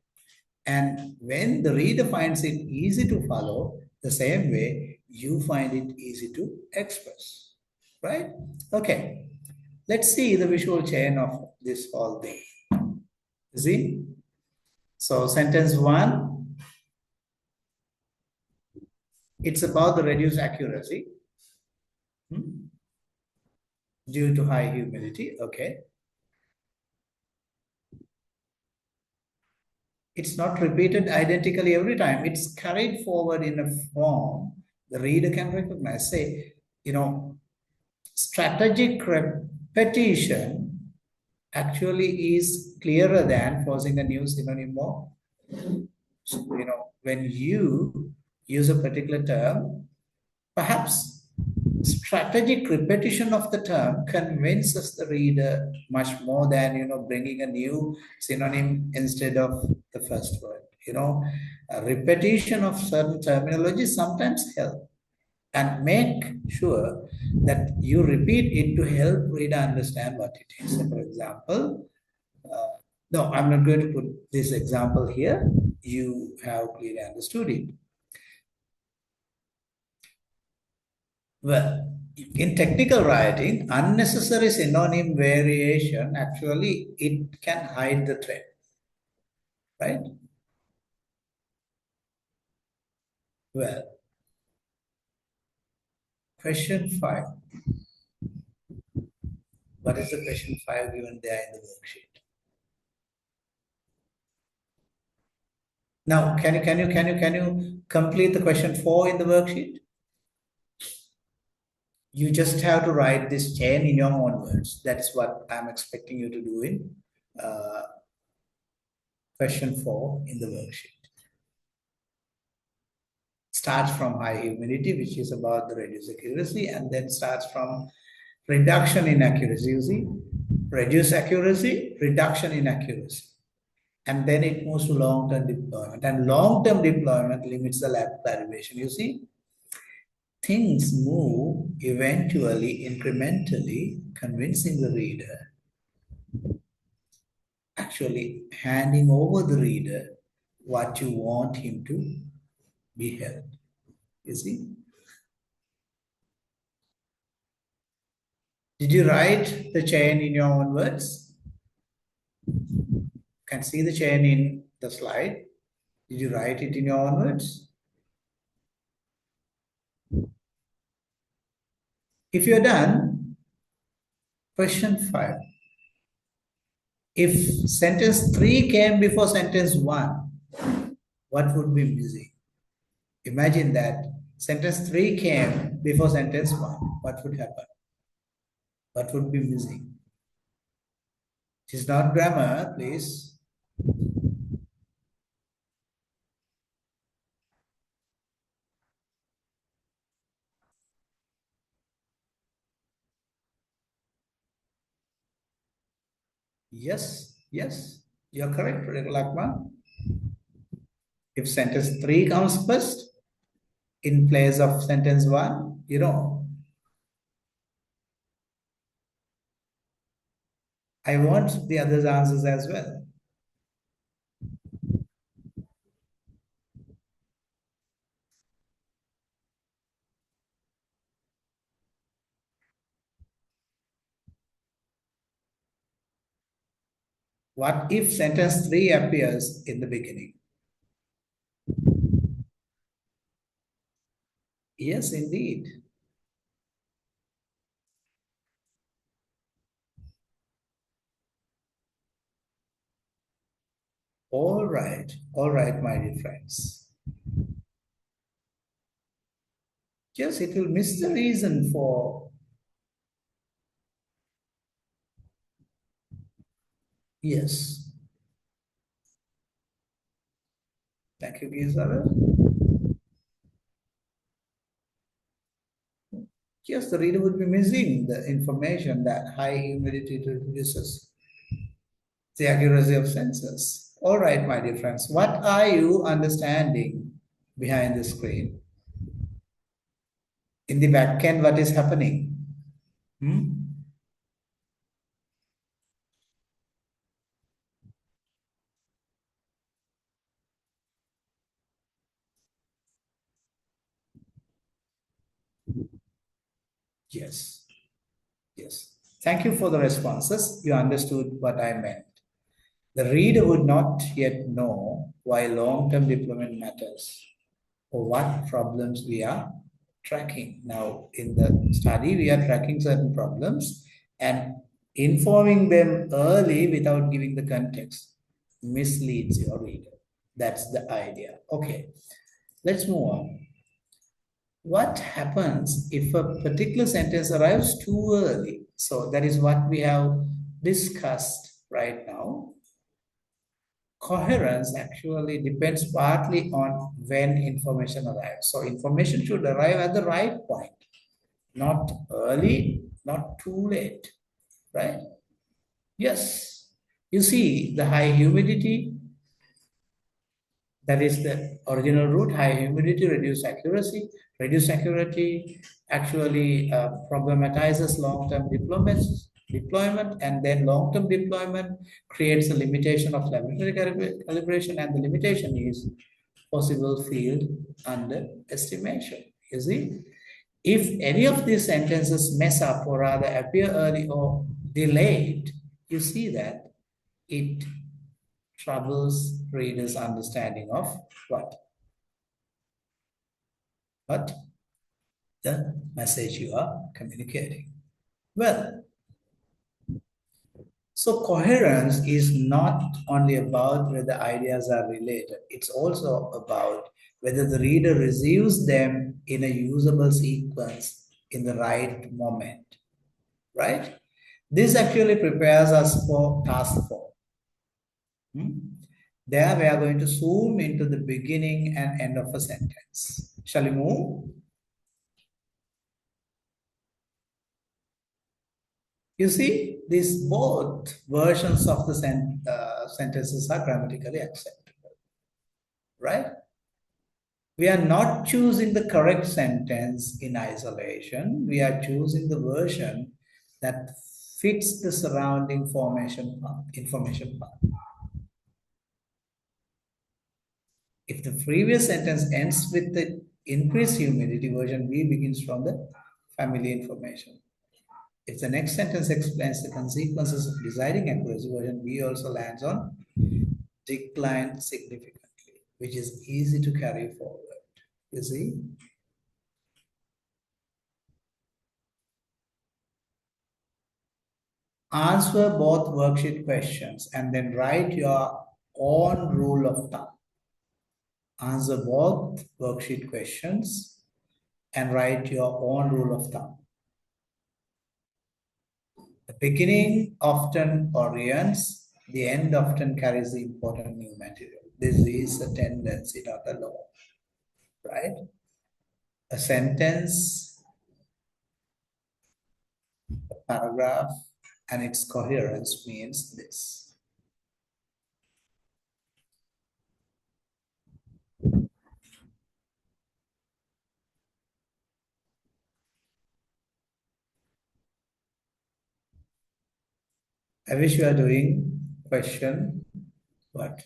And when the reader finds it easy to follow, the same way you find it easy to express, right? Okay, let's see the visual chain of this whole thing. See? So sentence 1, it's about the reduced accuracy due to high humidity. Okay. It's not repeated identically every time. It's carried forward in a form the reader can recognize. Say, strategic repetition actually is clearer than forcing a new synonym more. So, when you use a particular term, perhaps strategic repetition of the term convinces the reader much more than bringing a new synonym instead of the first word. A repetition of certain terminology sometimes help, and make sure that you repeat it to help reader understand what it is. So for example, no, I'm not going to put this example here. You have clearly understood it. Well, in technical writing, unnecessary synonym variation actually it can hide the thread, right? Well, question 5. What is the question 5 given there in the worksheet? Now, can you complete the question 4 in the worksheet? You just have to write this chain in your own words. That's what I'm expecting you to do in question 4 in the worksheet. Starts from high humidity, which is about the reduced accuracy, and then starts from reduction in accuracy. You see, reduce accuracy, reduction in accuracy. And then it moves to long-term deployment. And long-term deployment limits the lab calibration. You see, things move eventually, incrementally, convincing the reader, actually handing over the reader what you want him to be held. You see? Did you write the chain in your own words? You can see the chain in the slide. Did you write it in your own words? If you're done, question 5. If sentence 3 came before sentence 1, what would be missing? Imagine that sentence 3 came before sentence 1. What would happen? What would be missing? It is not grammar, please. Yes, yes, you're correct, Lakman. If sentence 3 comes first in place of sentence 1, you know, I want the others' answers as well. What if sentence 3 appears in the beginning? Yes, indeed. All right, my dear friends. Yes, it will miss the reason for. Yes. Thank you, Gizara. Yes, the reader would be missing the information that high humidity reduces the accuracy of sensors. All right, my dear friends, what are you understanding behind the screen? In the back end, what is happening? Yes. Yes. Thank you for the responses. You understood what I meant. The reader would not yet know why long-term deployment matters or what problems we are tracking. Now, in the study, we are tracking certain problems and informing them early without giving the context misleads your reader. That's the idea. Okay, let's move on. What happens if a particular sentence arrives too early? So that is what we have discussed right now. Coherence actually depends partly on when information arrives. So information should arrive at the right point, not early, not too late, right? Yes. You see the high humidity, that is the original root, high humidity, reduced accuracy. Reduced accuracy actually problematizes long-term deployment, and then long-term deployment creates a limitation of laboratory calibration, and the limitation is possible field underestimation. You see, if any of these sentences mess up or rather appear early or delayed, you see that it troubles readers' understanding of what? What? The message you are communicating. Well, so coherence is not only about whether ideas are related, it's also about whether the reader receives them in a usable sequence in the right moment, right? This actually prepares us for task 4. There we are going to zoom into the beginning and end of a sentence. Shall we move? You see, these both versions of the sentences are grammatically acceptable, right? We are not choosing the correct sentence in isolation. We are choosing the version that fits the surrounding information part. If the previous sentence ends with the increased humidity, version B begins from the family information. If the next sentence explains the consequences of deciding accuracy, version B also lands on declined significantly, which is easy to carry forward. You see? Answer both worksheet questions and then write your own rule of thumb. Answer both worksheet questions and write your own rule of thumb. The beginning often orients, the end often carries the important new material. This is a tendency, not a law, right? A sentence, a paragraph, and its coherence means this. I wish you are doing question what?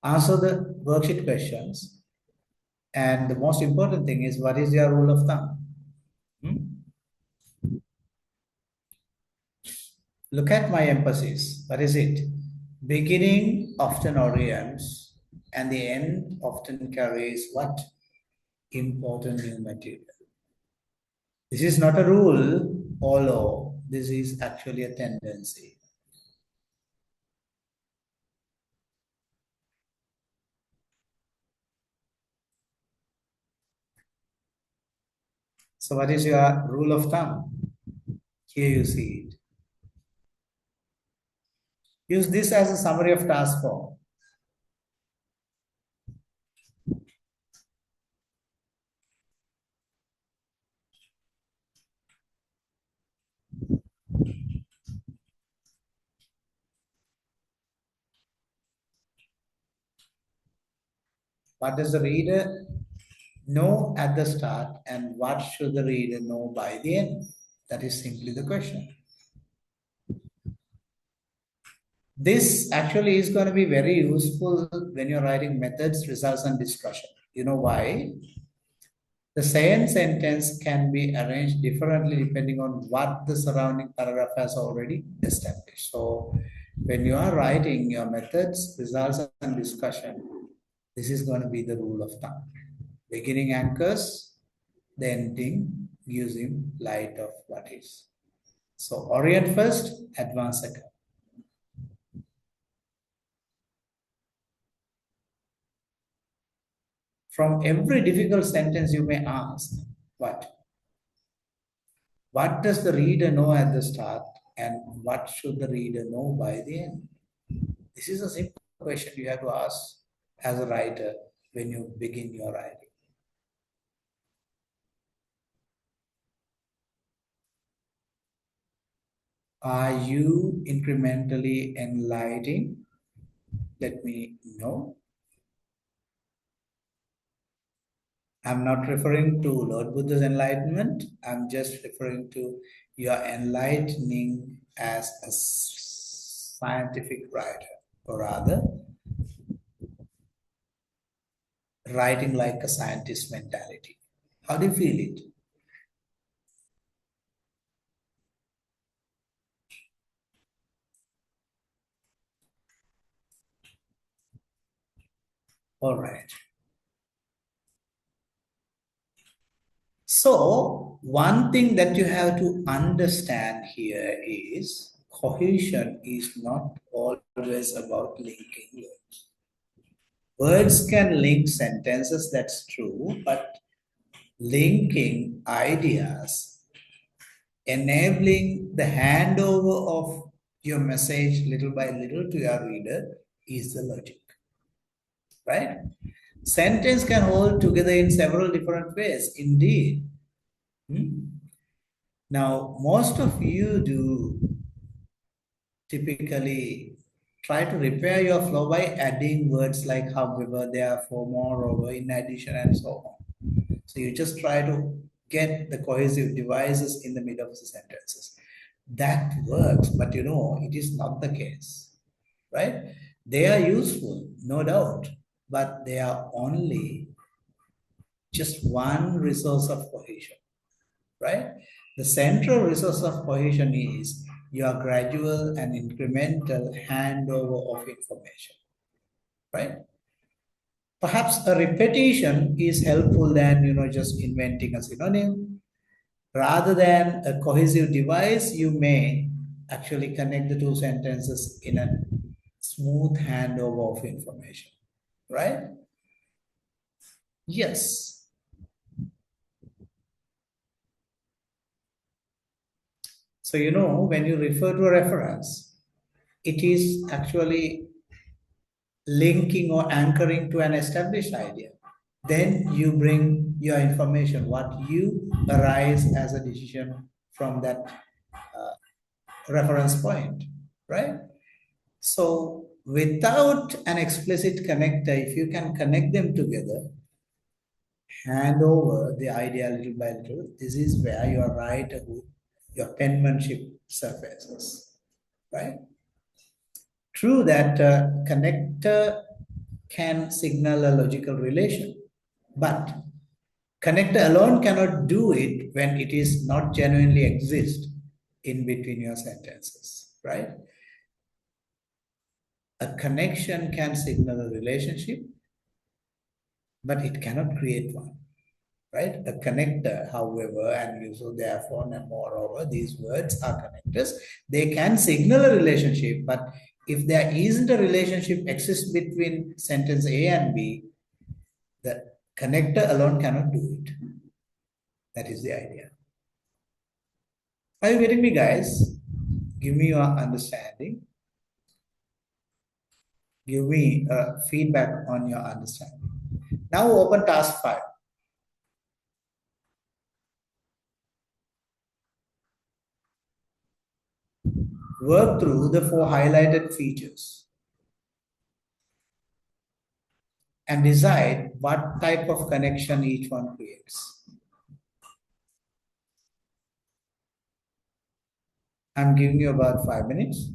Answer the worksheet questions. And the most important thing is, what is your rule of thumb? Look at my emphasis. What is it? Beginning often orients, and the end often carries what? Important new material. This is not a rule or law. This is actually a tendency. So what is your rule of thumb? Here you see it. Use this as a summary of task form. What does the reader know at the start, and what should the reader know by the end? That is simply the question. This actually is going to be very useful when you're writing methods, results, and discussion. You know why? The same sentence can be arranged differently depending on what the surrounding paragraph has already established. So when you are writing your methods, results, and discussion, this is going to be the rule of thumb. Beginning anchors, the ending gives him light of what is. So orient first, advance second. From every difficult sentence, you may ask, what? What does the reader know at the start, and what should the reader know by the end? This is a simple question you have to ask as a writer when you begin your writing. Are you incrementally enlightening? Let me know. I'm not referring to Lord Buddha's enlightenment. I'm just referring to your enlightening as a scientific writer, or rather, writing like a scientist mentality. How do you feel it? All right. So one thing that you have to understand here is cohesion is not always about linking words. Words can link sentences, that's true, but linking ideas, enabling the handover of your message little by little to your reader is the logic, right? Sentence can hold together in several different ways, indeed. Now, most of you do typically try to repair your flow by adding words like however, therefore, moreover, in addition, and so on. So you just try to get the cohesive devices in the middle of the sentences. That works, but you know, it is not the case. right? They are useful, no doubt, but they are only just one resource of cohesion, right? The central resource of cohesion is your gradual and incremental handover of information, right? Perhaps a repetition is helpful than, just inventing a synonym. Rather than a cohesive device, you may actually connect the two sentences in a smooth handover of information, right? Yes. So, when you refer to a reference, it is actually linking or anchoring to an established idea. Then you bring your information, what you arise as a decision from that reference point, right? So without an explicit connector, if you can connect them together, hand over the idea little by little, this is where your writerhood, your penmanship surfaces, right? True that connector can signal a logical relation, but connector alone cannot do it when it is not genuinely exist in between your sentences, right? A connection can signal a relationship, but it cannot create one, right? A connector, however, and so therefore and moreover, these words are connectors. They can signal a relationship, but if there isn't a relationship exists between sentence A and B, the connector alone cannot do it. That is the idea. Are you getting me, guys? Give me your understanding. Give me feedback on your understanding. Now open task 5. Work through the 4 highlighted features and decide what type of connection each one creates. I'm giving you about 5 minutes.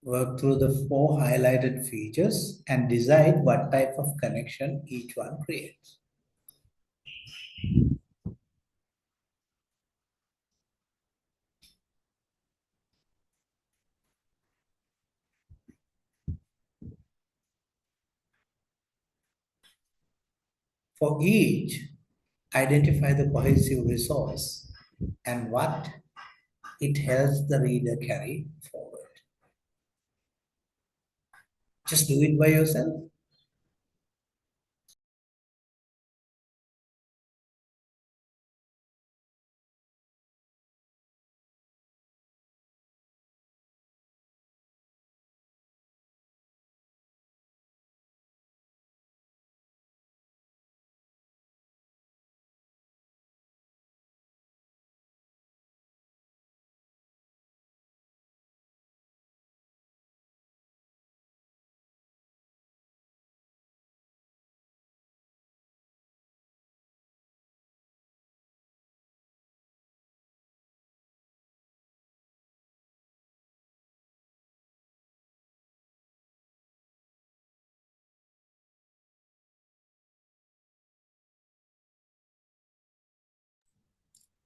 Work through the 4 highlighted features and decide what type of connection each one creates. For each, identify the cohesive resource and what it helps the reader carry forward. Just do it by yourself.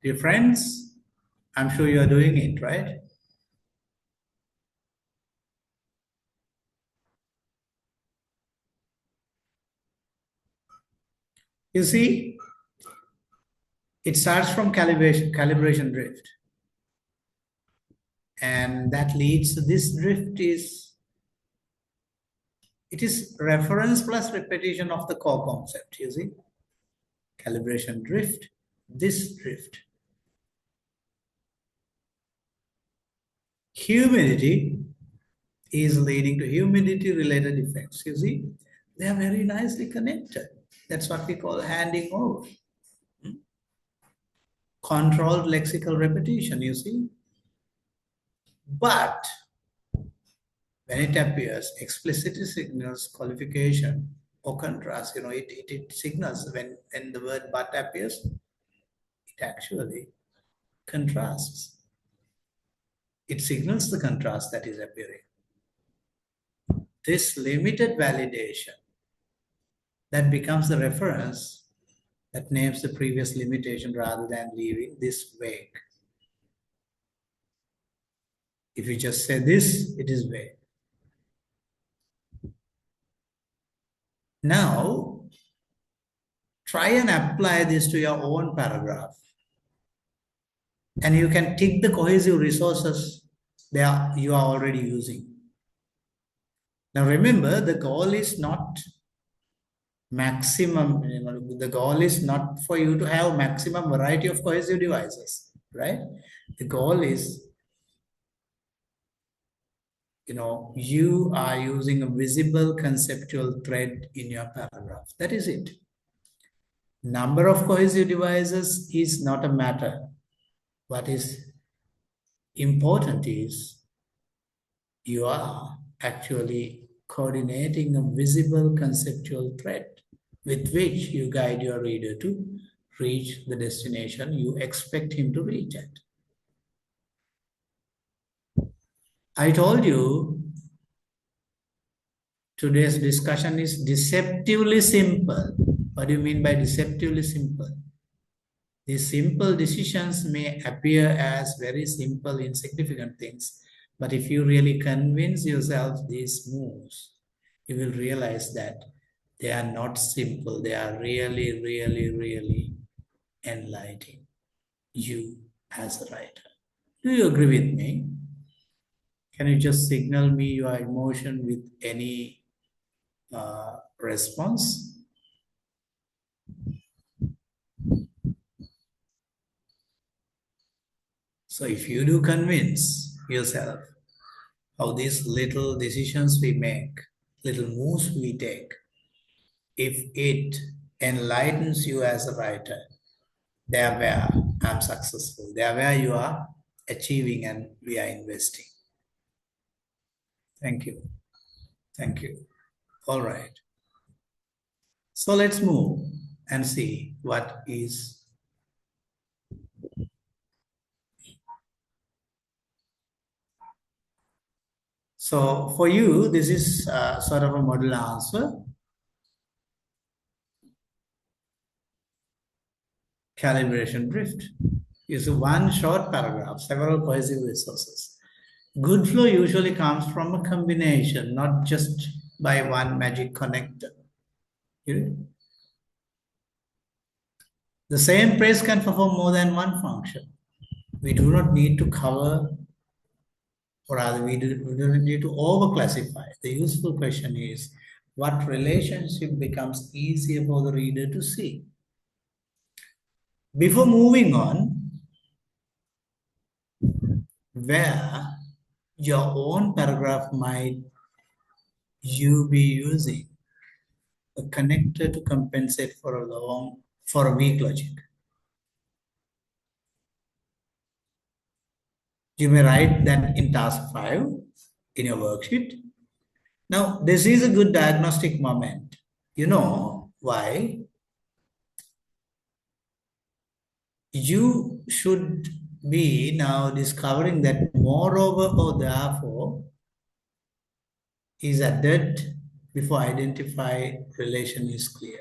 Dear friends, I'm sure you are doing it, right? You see, it starts from calibration drift. And that leads to this drift it is reference plus repetition of the core concept, you see. calibration drift, this drift. Humidity is leading to humidity-related effects. You see, they are very nicely connected. That's what we call handing over. Controlled lexical repetition, you see. But when it appears, explicitly signals qualification or contrast. It signals when the word but appears, it actually contrasts. It signals the contrast that is appearing. This limited validation that becomes the reference that names the previous limitation rather than leaving this vague. If you just say this, it is vague. Now, try and apply this to your own paragraph. And you can tick the cohesive resources there you are already using. Now remember, the goal is not maximum, the goal is not for you to have maximum variety of cohesive devices, right? The goal is, you are using a visible conceptual thread in your paragraph. That is it. Number of cohesive devices is not a matter. What is important is you are actually coordinating a visible conceptual thread with which you guide your reader to reach the destination you expect him to reach at. I told you today's discussion is deceptively simple. What do you mean by deceptively simple? These simple decisions may appear as very simple, insignificant things, but if you really convince yourself these moves, you will realize that they are not simple. They are really, really, really enlightening you as a writer. Do you agree with me? Can you just signal me your emotion with any response? So if you do convince yourself how these little decisions we make, little moves we take, if it enlightens you as a writer, there where I'm successful, there where you are achieving and we are investing. Thank you. Thank you. All right. So let's move and see what is. So for you, this is sort of a model answer. Calibration drift. Use one short paragraph, several cohesive resources. Good flow usually comes from a combination, not just by one magic connector. The same phrase can perform more than one function. We do not need to cover, or rather we do not need to over-classify. The useful question is, what relationship becomes easier for the reader to see? Before moving on, where your own paragraph might you be using a connector to compensate for a weak logic? You may write that in task 5 in your worksheet. Now, this is a good diagnostic moment. You know why? You should be now discovering that moreover or therefore is added before identify relation is clear.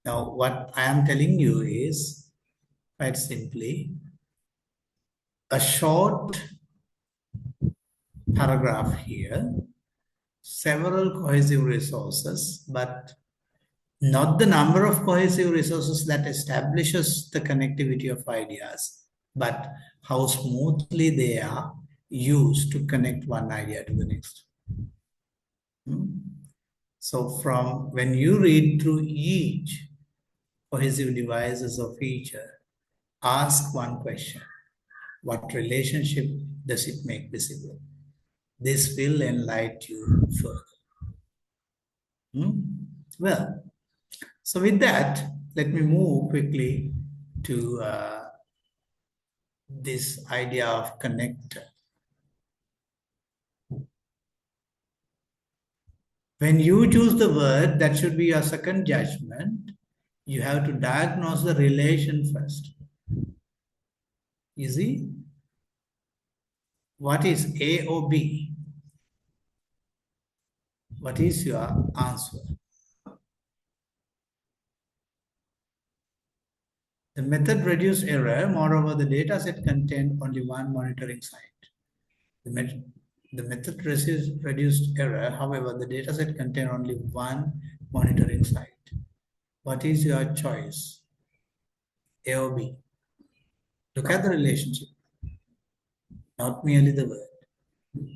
Now, what I am telling you is quite simply a short paragraph here, several cohesive resources, but not the number of cohesive resources that establishes the connectivity of ideas, but how smoothly they are used to connect one idea to the next. So from when you read through each cohesive devices or feature, ask one question. What relationship does it make visible? This will enlighten you further. Well, so with that, let me move quickly to this idea of connector. When you choose the word, that should be your second judgment. You have to diagnose the relation first. You see? What is A or B? What is your answer? The method reduced error. Moreover, the dataset contained only one monitoring site. The method reduced error. However, the dataset contained only one monitoring site. What is your choice? A or B? Look at the relationship, not merely the word.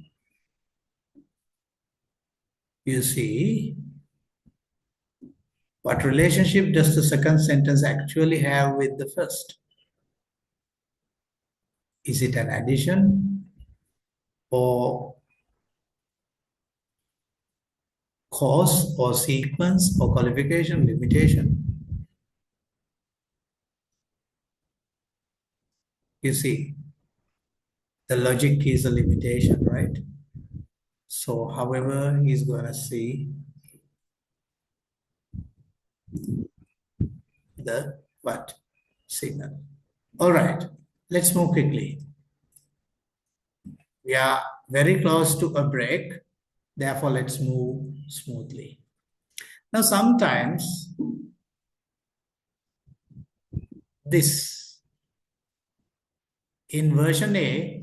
You see, what relationship does the second sentence actually have with the first? Is it an addition or cause or sequence or qualification, limitation? You see, the logic is a limitation, right? So, however, he's going to see the what? Signal. All right, let's move quickly. We are very close to a break. Therefore, let's move smoothly. Now, sometimes this in version A,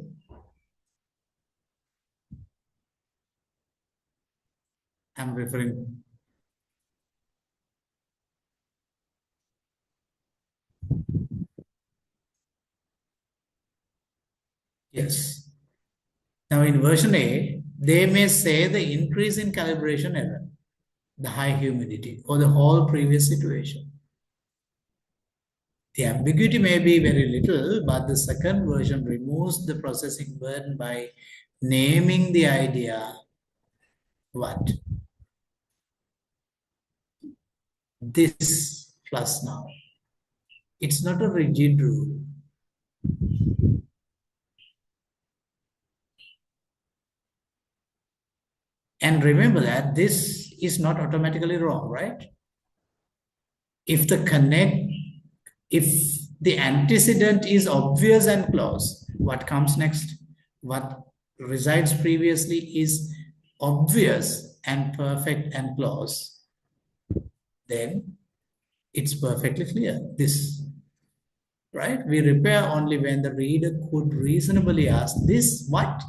I'm referring. Yes. Now, in version A, they may say the increase in calibration error, the high humidity, or the whole previous situation. The ambiguity may be very little, but the second version removes the processing burden by naming the idea what? This plus now. It's not a rigid rule. And remember that this is not automatically wrong, right? If the antecedent is obvious and close, what comes next? What resides previously is obvious and perfect and close, then it's perfectly clear. This, right? We repair only when the reader could reasonably ask, this what?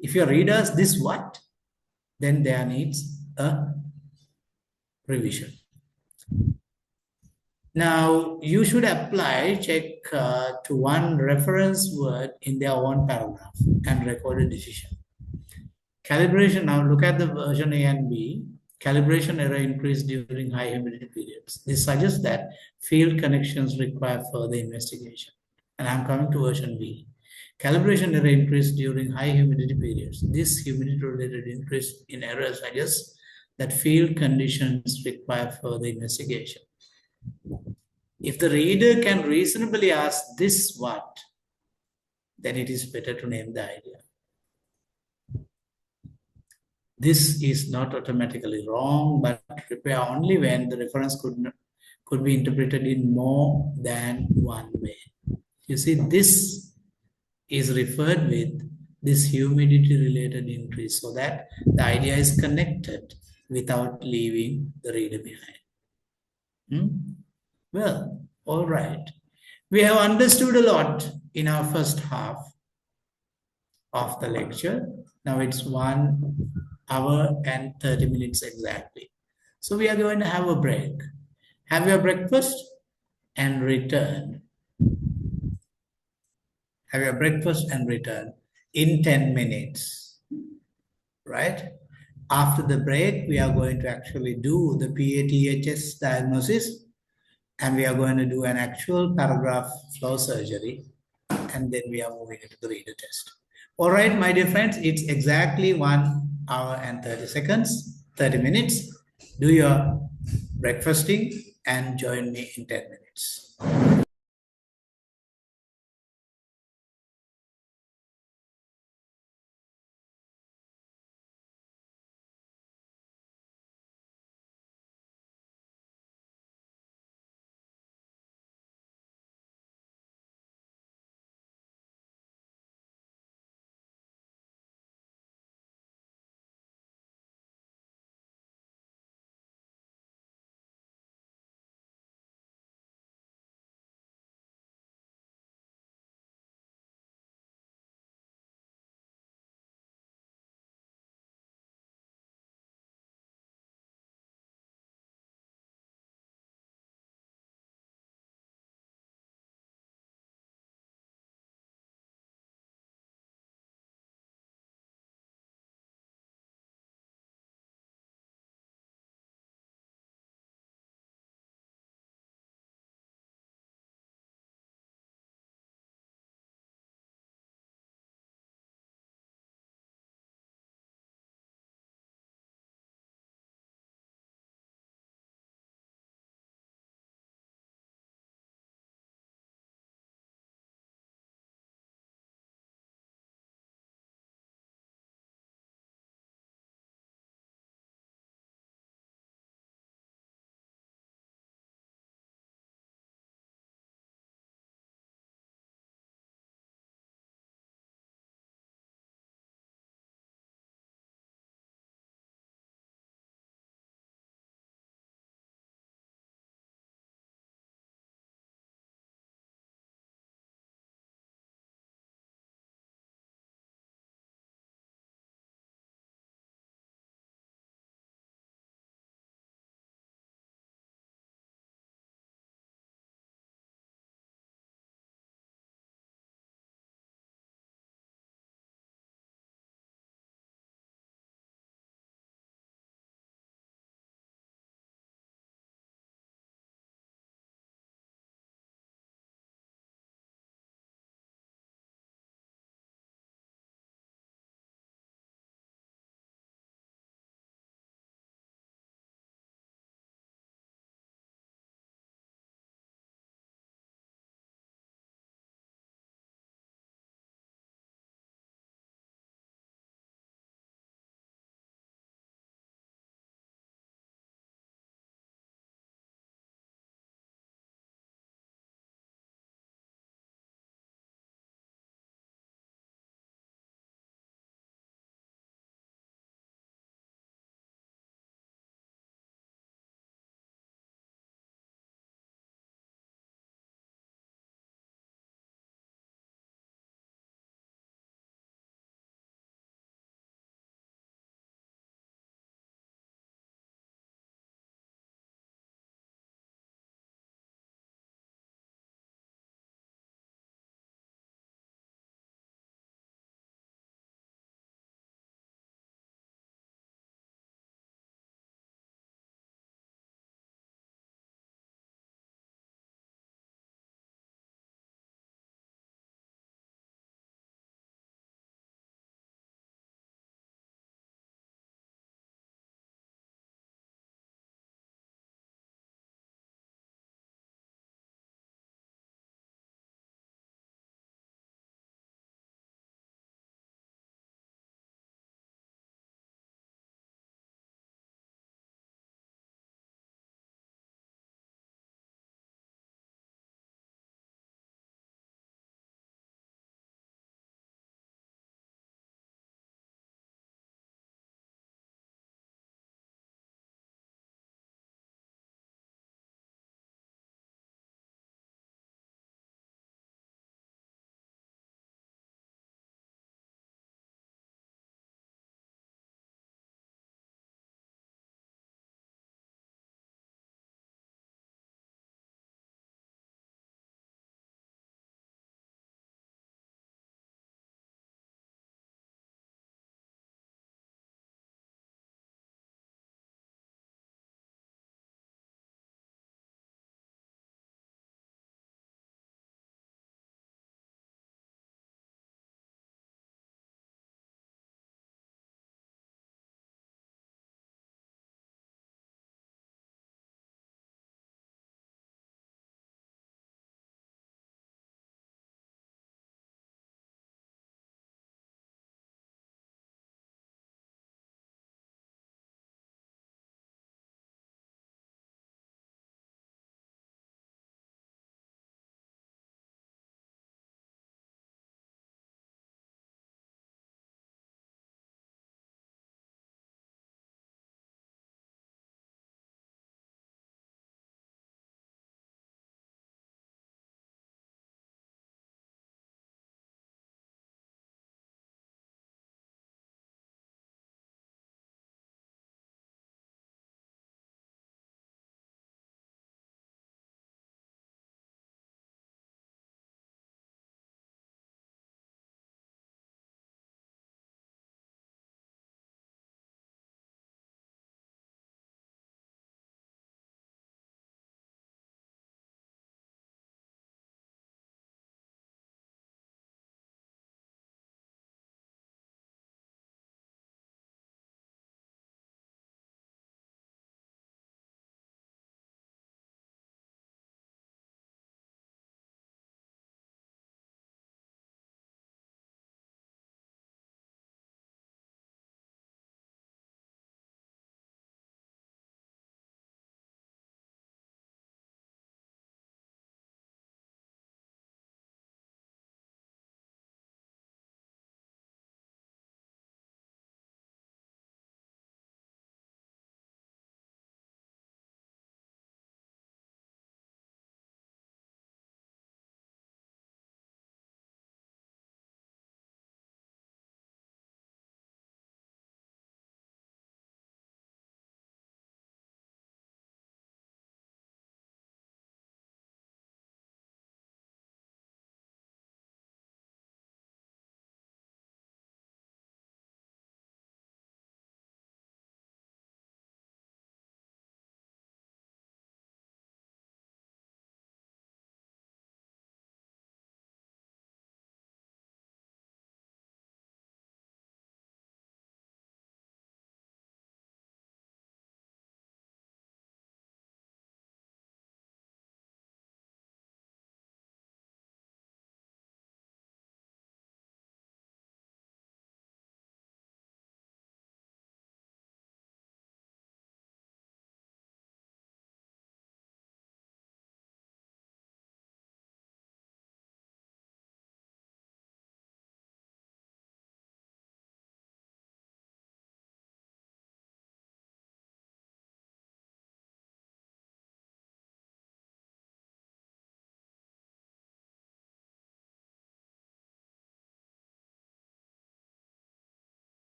If your reader asks, this what? Then there needs a revision. Now, you should apply, check to one reference word in their own paragraph and record a decision. Calibration, now look at the version A and B. Calibration error increased during high humidity periods. This suggests that field connections require further investigation. And I'm coming to version B. Calibration error increased during high humidity periods. This humidity-related increase in error suggests that field conditions require further investigation. If the reader can reasonably ask this what, then it is better to name the idea. This is not automatically wrong, but repair only when the reference could be interpreted in more than one way. You see, this is referred with this humidity-related increase so that the idea is connected without leaving the reader behind. Well, all right. We have understood a lot in our first half of the lecture. Now it's 1 hour and 30 minutes exactly. So we are going to have a break. Have your breakfast and return. Have your breakfast and return in 10 minutes, right? After the break, we are going to actually do the PATHS diagnosis And we are going to do an actual paragraph flow surgery, and then we are moving into the reader test. All right, my dear friends, it's exactly 1 hour and 30 seconds, 30 minutes. Do your breakfasting and join me in 10 minutes.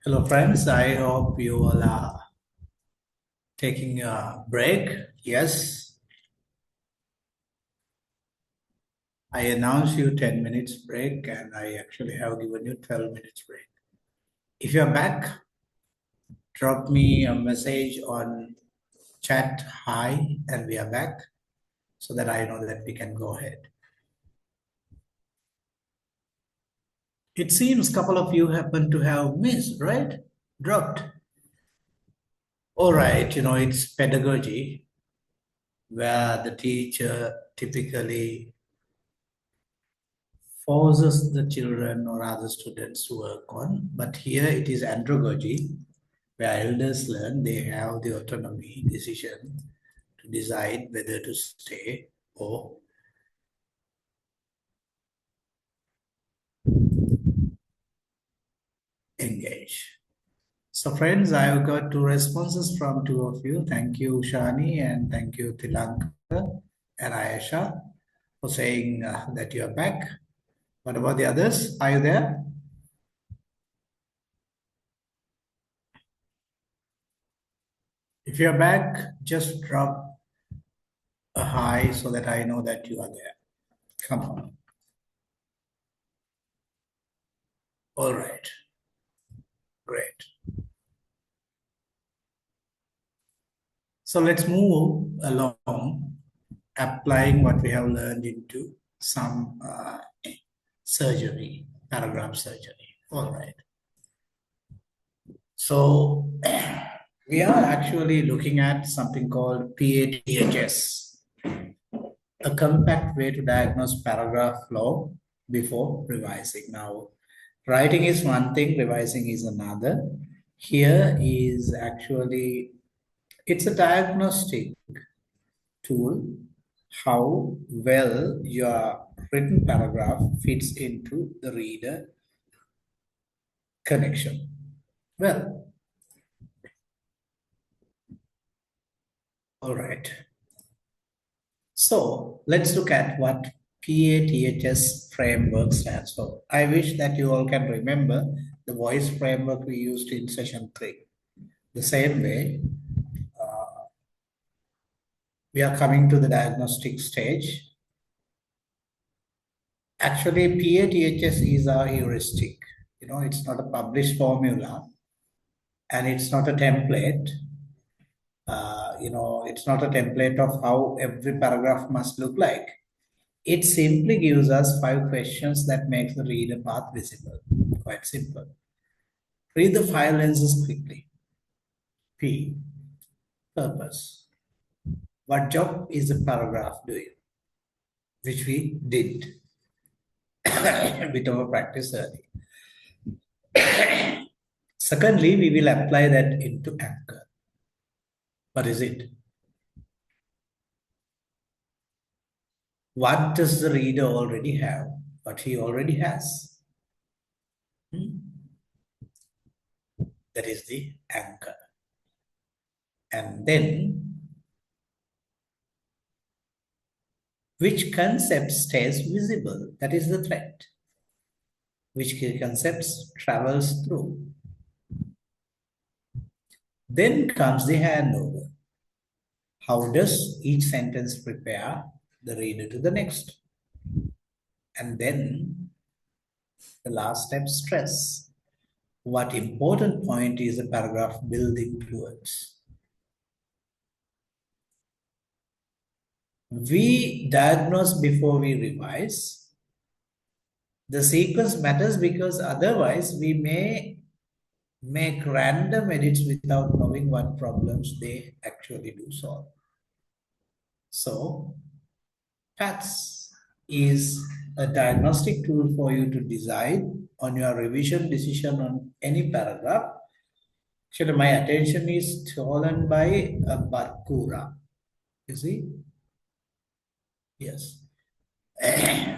Hello, friends. I hope you all are taking a break. Yes, I announced you 10 minutes break, and I actually have given you 12 minutes break. If you're back, drop me a message on chat, hi, and we are back, so that I know that we can go ahead. It seems a couple of you happen to have missed, right? Dropped. All right, it's pedagogy where the teacher typically forces the children or other students to work on. But here it is andragogy, where elders learn they have the autonomy, decision to decide whether to stay or engage. So friends, I've got 2 responses from 2 of you. Thank you, Shani, and thank you, Tilanka and Ayesha, for saying that you're back. What about the others? Are you there? If you're back, just drop a hi so that I know that you are there. Come on. All right. Great. So let's move along, applying what we have learned into some surgery, paragraph surgery. All right. So we are actually looking at something called PATHS, a compact way to diagnose paragraph flow before revising. Now, writing is one thing, revising is another. Here is actually, it's a diagnostic tool, how well your written paragraph fits into the reader connection. Well, all right. So let's look at what PATHS framework stands for. I wish that you all can remember the voice framework we used in session 3. The same way, we are coming to the diagnostic stage. Actually, PATHS is our heuristic. It's not a published formula, and it's not a template. It's not a template of how every paragraph must look like. It simply gives us 5 questions that make the reader path visible. Quite simple. Read the 5 lenses quickly. P, purpose. What job is the paragraph doing? Which we did with our practice early. Secondly, we will apply that into anchor. What is it? What does the reader already have? What he already has? That is the anchor. And then, which concept stays visible? That is the thread. Which concepts travels through? Then comes the handover. How does each sentence prepare the reader to the next? And then the last step, stress. What important point is the paragraph building towards? We diagnose before we revise. The sequence matters because otherwise we may make random edits without knowing what problems they actually do solve. So, PATHS is a diagnostic tool for you to decide on your revision decision on any paragraph. Actually, my attention is stolen by a Barkura. You see? Yes.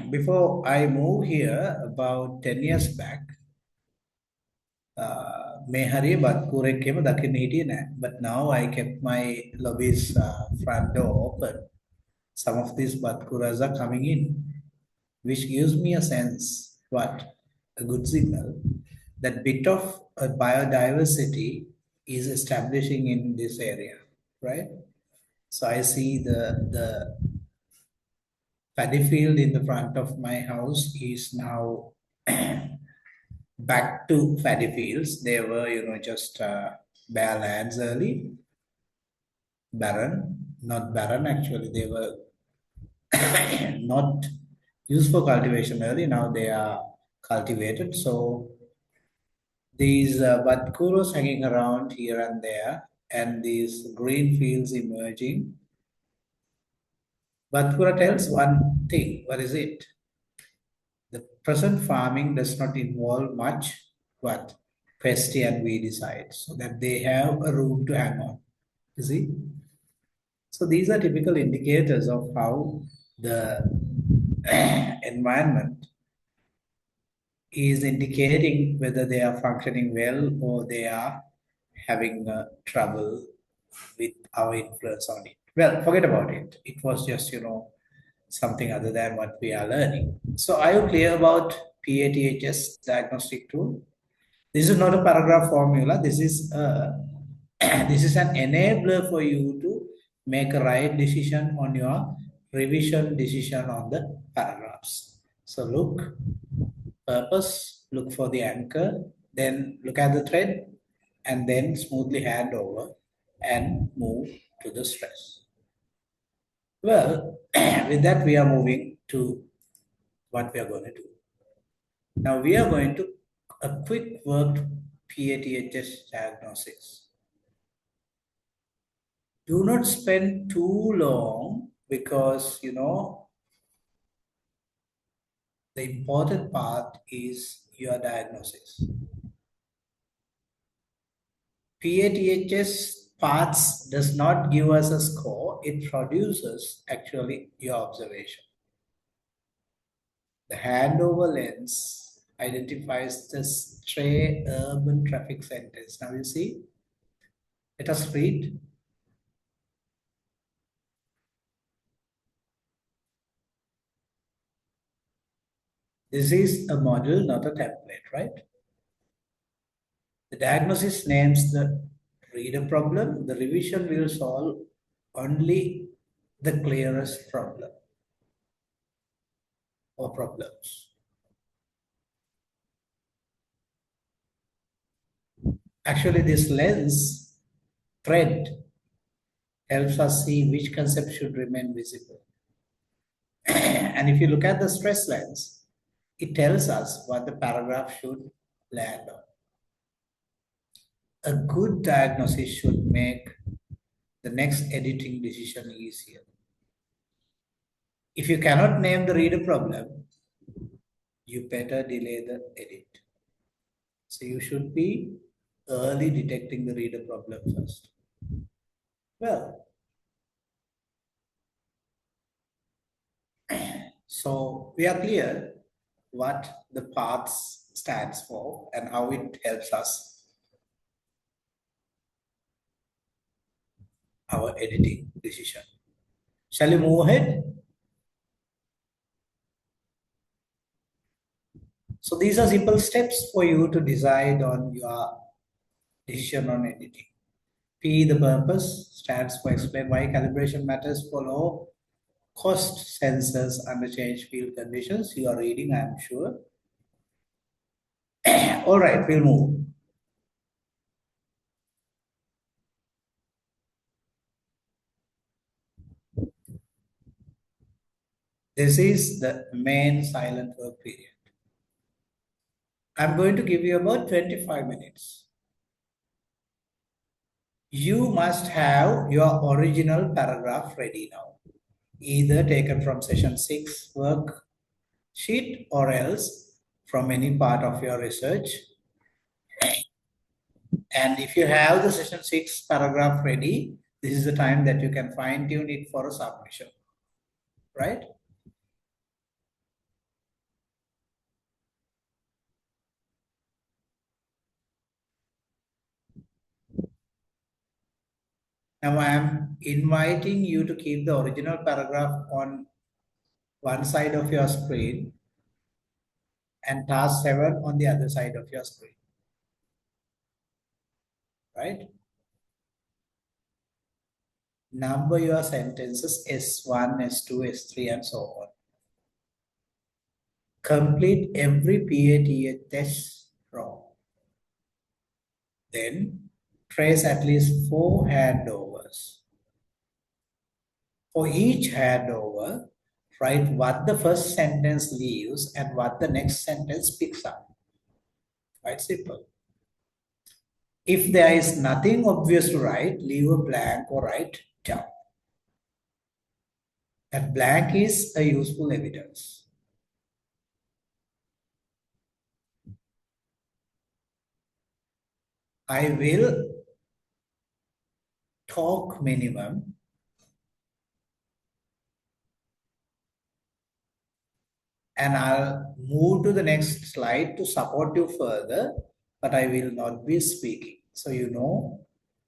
Before I moved here, about 10 years back, මේ හරිය බත්කූරෙක් එහෙම දකින්න හිටියේ නෑ. But now I kept my lobby's front door open. Some of these batkuras are coming in, which gives me a sense, what? A good signal that bit of biodiversity is establishing in this area, right? So I see the paddy field in the front of my house is now back to paddy fields. They were, just bare lands early, not barren actually. They were not used for cultivation early. Now they are cultivated. So these batkuros hanging around here and there, and these green fields emerging. Batkura tells one thing. What is it? The present farming does not involve much what pesty and weedicide, so that they have a room to hang on. You see? So these are typical indicators of how the environment is indicating whether they are functioning well or they are having trouble with our influence on it. Well, forget about it. It was just, something other than what we are learning. So are you clear about PATHS diagnostic tool? This is not a paragraph formula. This is this is an enabler for you to make a right decision on your revision decision on the paragraphs. So look, purpose, look for the anchor, then look at the thread, and then smoothly hand over and move to the stress. Well, with that, we are moving to what we are going to do. Now, we are going to a quick worked PATHS diagnosis. Do not spend too long because, the important part is your diagnosis. PATHS parts does not give us a score. It produces actually your observation. The handover lens identifies the stray urban traffic centers. Now you see, let us read. This is a model, not a template, right? The diagnosis names the reader problem. The revision will solve only the clearest problem or problems. Actually, this lens thread helps us see which concept should remain visible. And if you look at the stress lens, it tells us what the paragraph should land on. A good diagnosis should make the next editing decision easier. If you cannot name the reader problem, you better delay the edit. So you should be early detecting the reader problem first. Well, so we are clear what the paths stands for and how it helps us our editing decision. Shall we move ahead? So these are simple steps for you to decide on your decision on editing. P, the purpose, stands for explain why calibration matters for low cost sensors under change field conditions. You are reading, I am sure. All right, we'll move. This is the main silent work period. I'm going to give you about 25 minutes. You must have your original paragraph ready now, either taken from session 6 worksheet or else from any part of your research. And if you have the session 6 paragraph ready, this is the time that you can fine tune it for a submission, right? Now I am inviting you to keep the original paragraph on one side of your screen and task 7 on the other side of your screen. right? Number your sentences S1, S2, S3, and so on. Complete every PATH test row. Then trace at least 4 handovers. For each handover, write what the first sentence leaves and what the next sentence picks up. Quite simple. If there is nothing obvious to write, leave a blank or write down. That blank is a useful evidence. I will talk minimum. And I'll move to the next slide to support you further, but I will not be speaking. So you know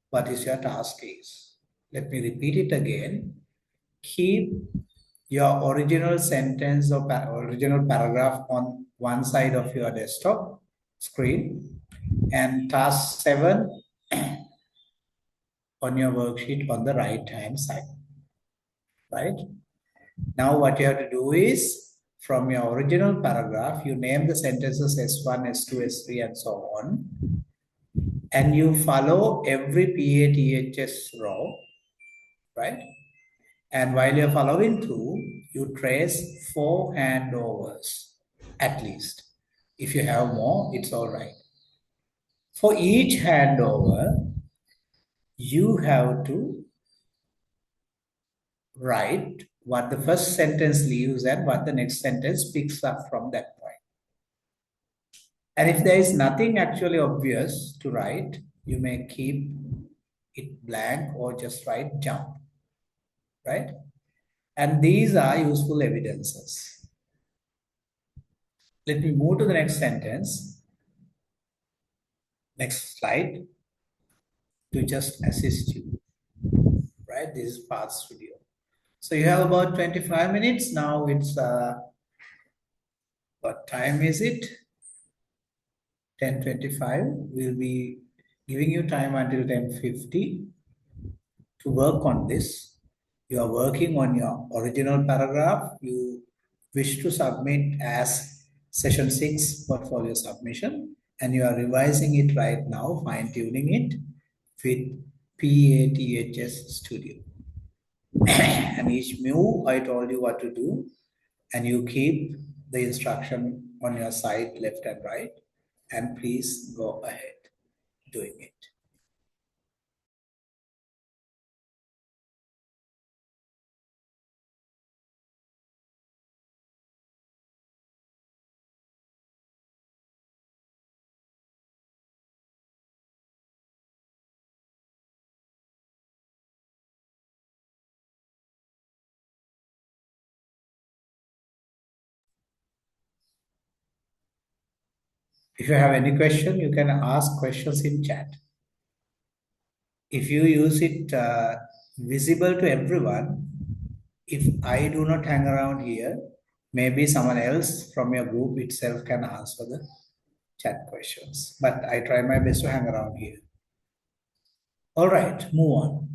what is your task is. Let me repeat it again. Keep your original sentence or original paragraph on one side of your desktop screen and task 7 on your worksheet on the right hand side, right? Now what you have to do is from your original paragraph, you name the sentences S1, S2, S3 and so on, and you follow every PATHS row, right? And while you're following through, you trace 4 handovers at least. If you have more, it's all right. For each handover, you have to write what the first sentence leaves and what the next sentence picks up from that point. And if there is nothing actually obvious to write, you may keep it blank or just write jump, right? And these are useful evidences. Let me move to the next sentence. Next slide to just assist you, right? This is Path Studio. So you have about 25 minutes. Now it's, what time is it? 10:25. We'll be giving you time until 10:50 to work on this. You are working on your original paragraph. You wish to submit as session 6 portfolio submission, and you are revising it right now, fine-tuning it with PATHS Studio. And each move, I told you what to do, and you keep the instruction on your side, left and right, and please go ahead doing it. If you have any question, you can ask questions in chat. If you use it visible to everyone, if I do not hang around here, maybe someone else from your group itself can answer the chat questions. But I try my best to hang around here. All right, move on.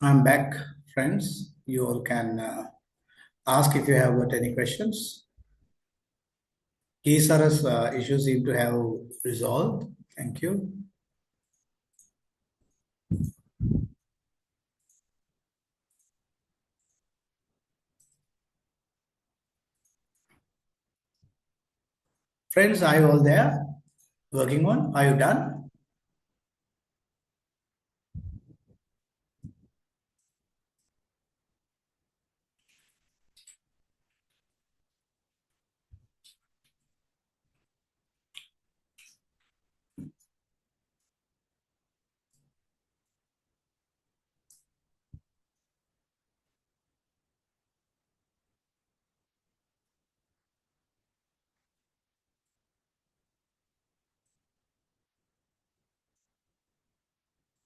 I'm back, friends. You all can ask if you have got any questions. Kisara's issues seem to have resolved. Thank you. Friends, are you all there? Working on? Are you done?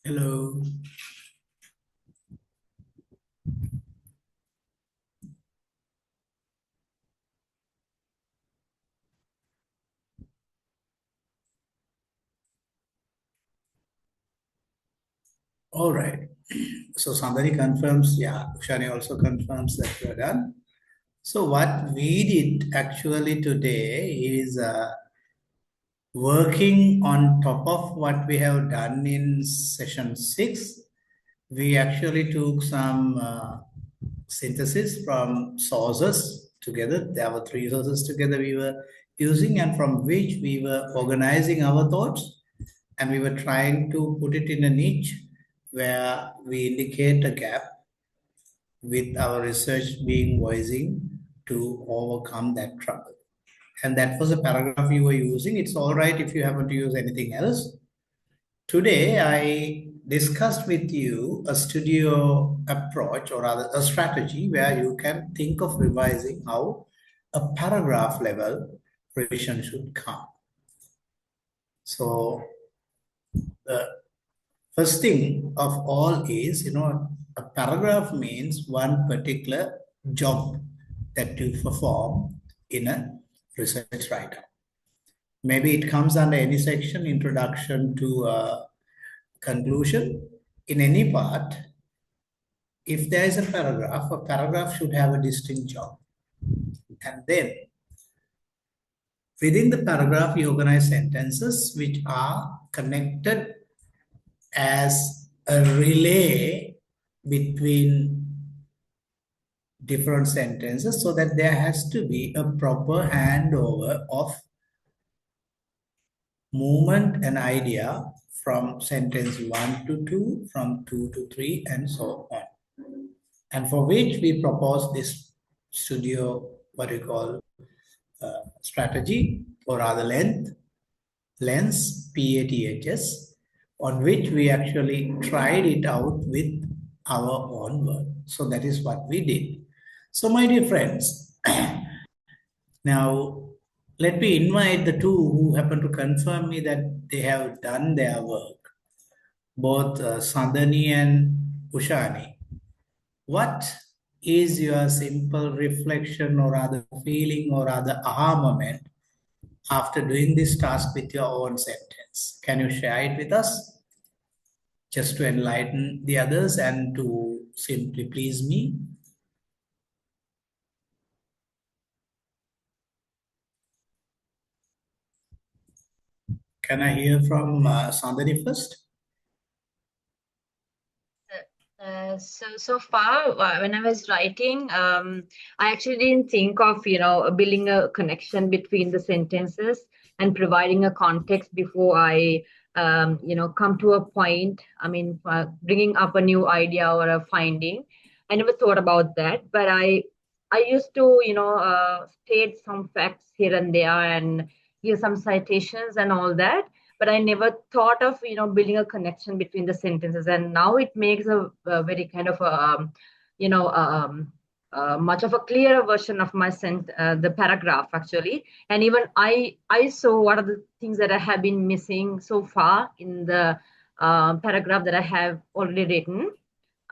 Hello. All right. So somebody confirms, yeah, Ushani also confirms that you're done. So what we did actually today is working on top of what we have done in session 6. We actually took some synthesis from sources together. There were 3 sources together we were using, and from which we were organizing our thoughts, and we were trying to put it in a niche where we indicate a gap with our research being voicing to overcome that trouble. And that was a paragraph you were using. It's all right if you happen to use anything else. Today, I discussed with you a studio approach, or rather a strategy where you can think of revising how a paragraph level revision should come. So the first thing of all is, a paragraph means one particular job that you perform in a research write-up. Maybe it comes under any section, introduction to a conclusion. In any part, if there is a paragraph should have a distinct job. And then within the paragraph, you organize sentences which are connected as a relay between different sentences, so that there has to be a proper handover of movement and idea from sentence 1 to 2, from 2 to 3, and so on. And for which we propose this studio, what we call strategy, or rather lens, PATHS, on which we actually tried it out with our own work. So that is what we did. So my dear friends, now let me invite the two who happen to confirm me that they have done their work, both Sandhani and Ushani. What is your simple reflection, or rather feeling, or rather aha moment after doing this task with your own sentence? Can you share it with us? Just to enlighten the others and to simply please me. Can I hear from Sandhani first? So far, when I was writing, I actually didn't think of, building a connection between the sentences and providing a context before I, come to a point. I mean, bringing up a new idea or a finding. I never thought about that, but I used to, state some facts here and there and give some citations and all that, but I never thought of building a connection between the sentences. And now it makes a very kind of a much of a clearer version of the paragraph actually. And even I saw what are the things that I have been missing so far in the paragraph that I have already written.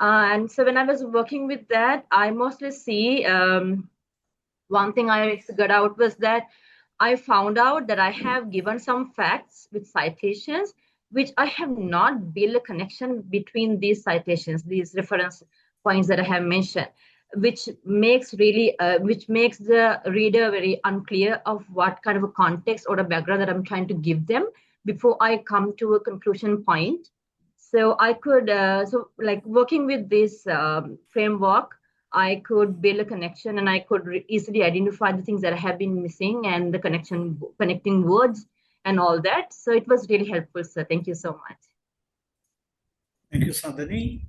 And so when I was working with that, I mostly see one thing I figured out was that I found out that I have given some facts with citations, which I have not built a connection between these citations, these reference points that I have mentioned, which makes the reader very unclear of what kind of a context or a background that I'm trying to give them before I come to a conclusion point. So I could, like working with this framework, I could build a connection and I could easily identify the things that I have been missing and the connecting words and all that. So it was really helpful, sir. Thank you so much. Thank you, Sandhani.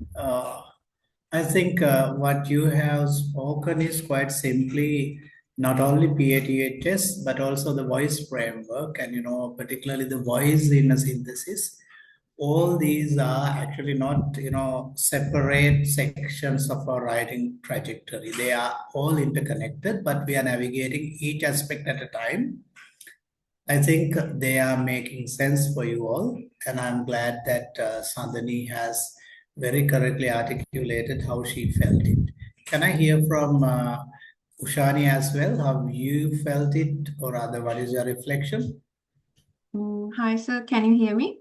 I think what you have spoken is quite simply not only PATHS, but also the voice framework, and particularly the voice in a synthesis. All these are actually not separate sections of our writing trajectory. They are all interconnected, but we are navigating each aspect at a time. I think they are making sense for you all, and I'm glad that Sandhani has very correctly articulated how she felt it. Can I hear from Ushani as well, how you felt it, or rather, what is your reflection? Hi, sir. Can you hear me?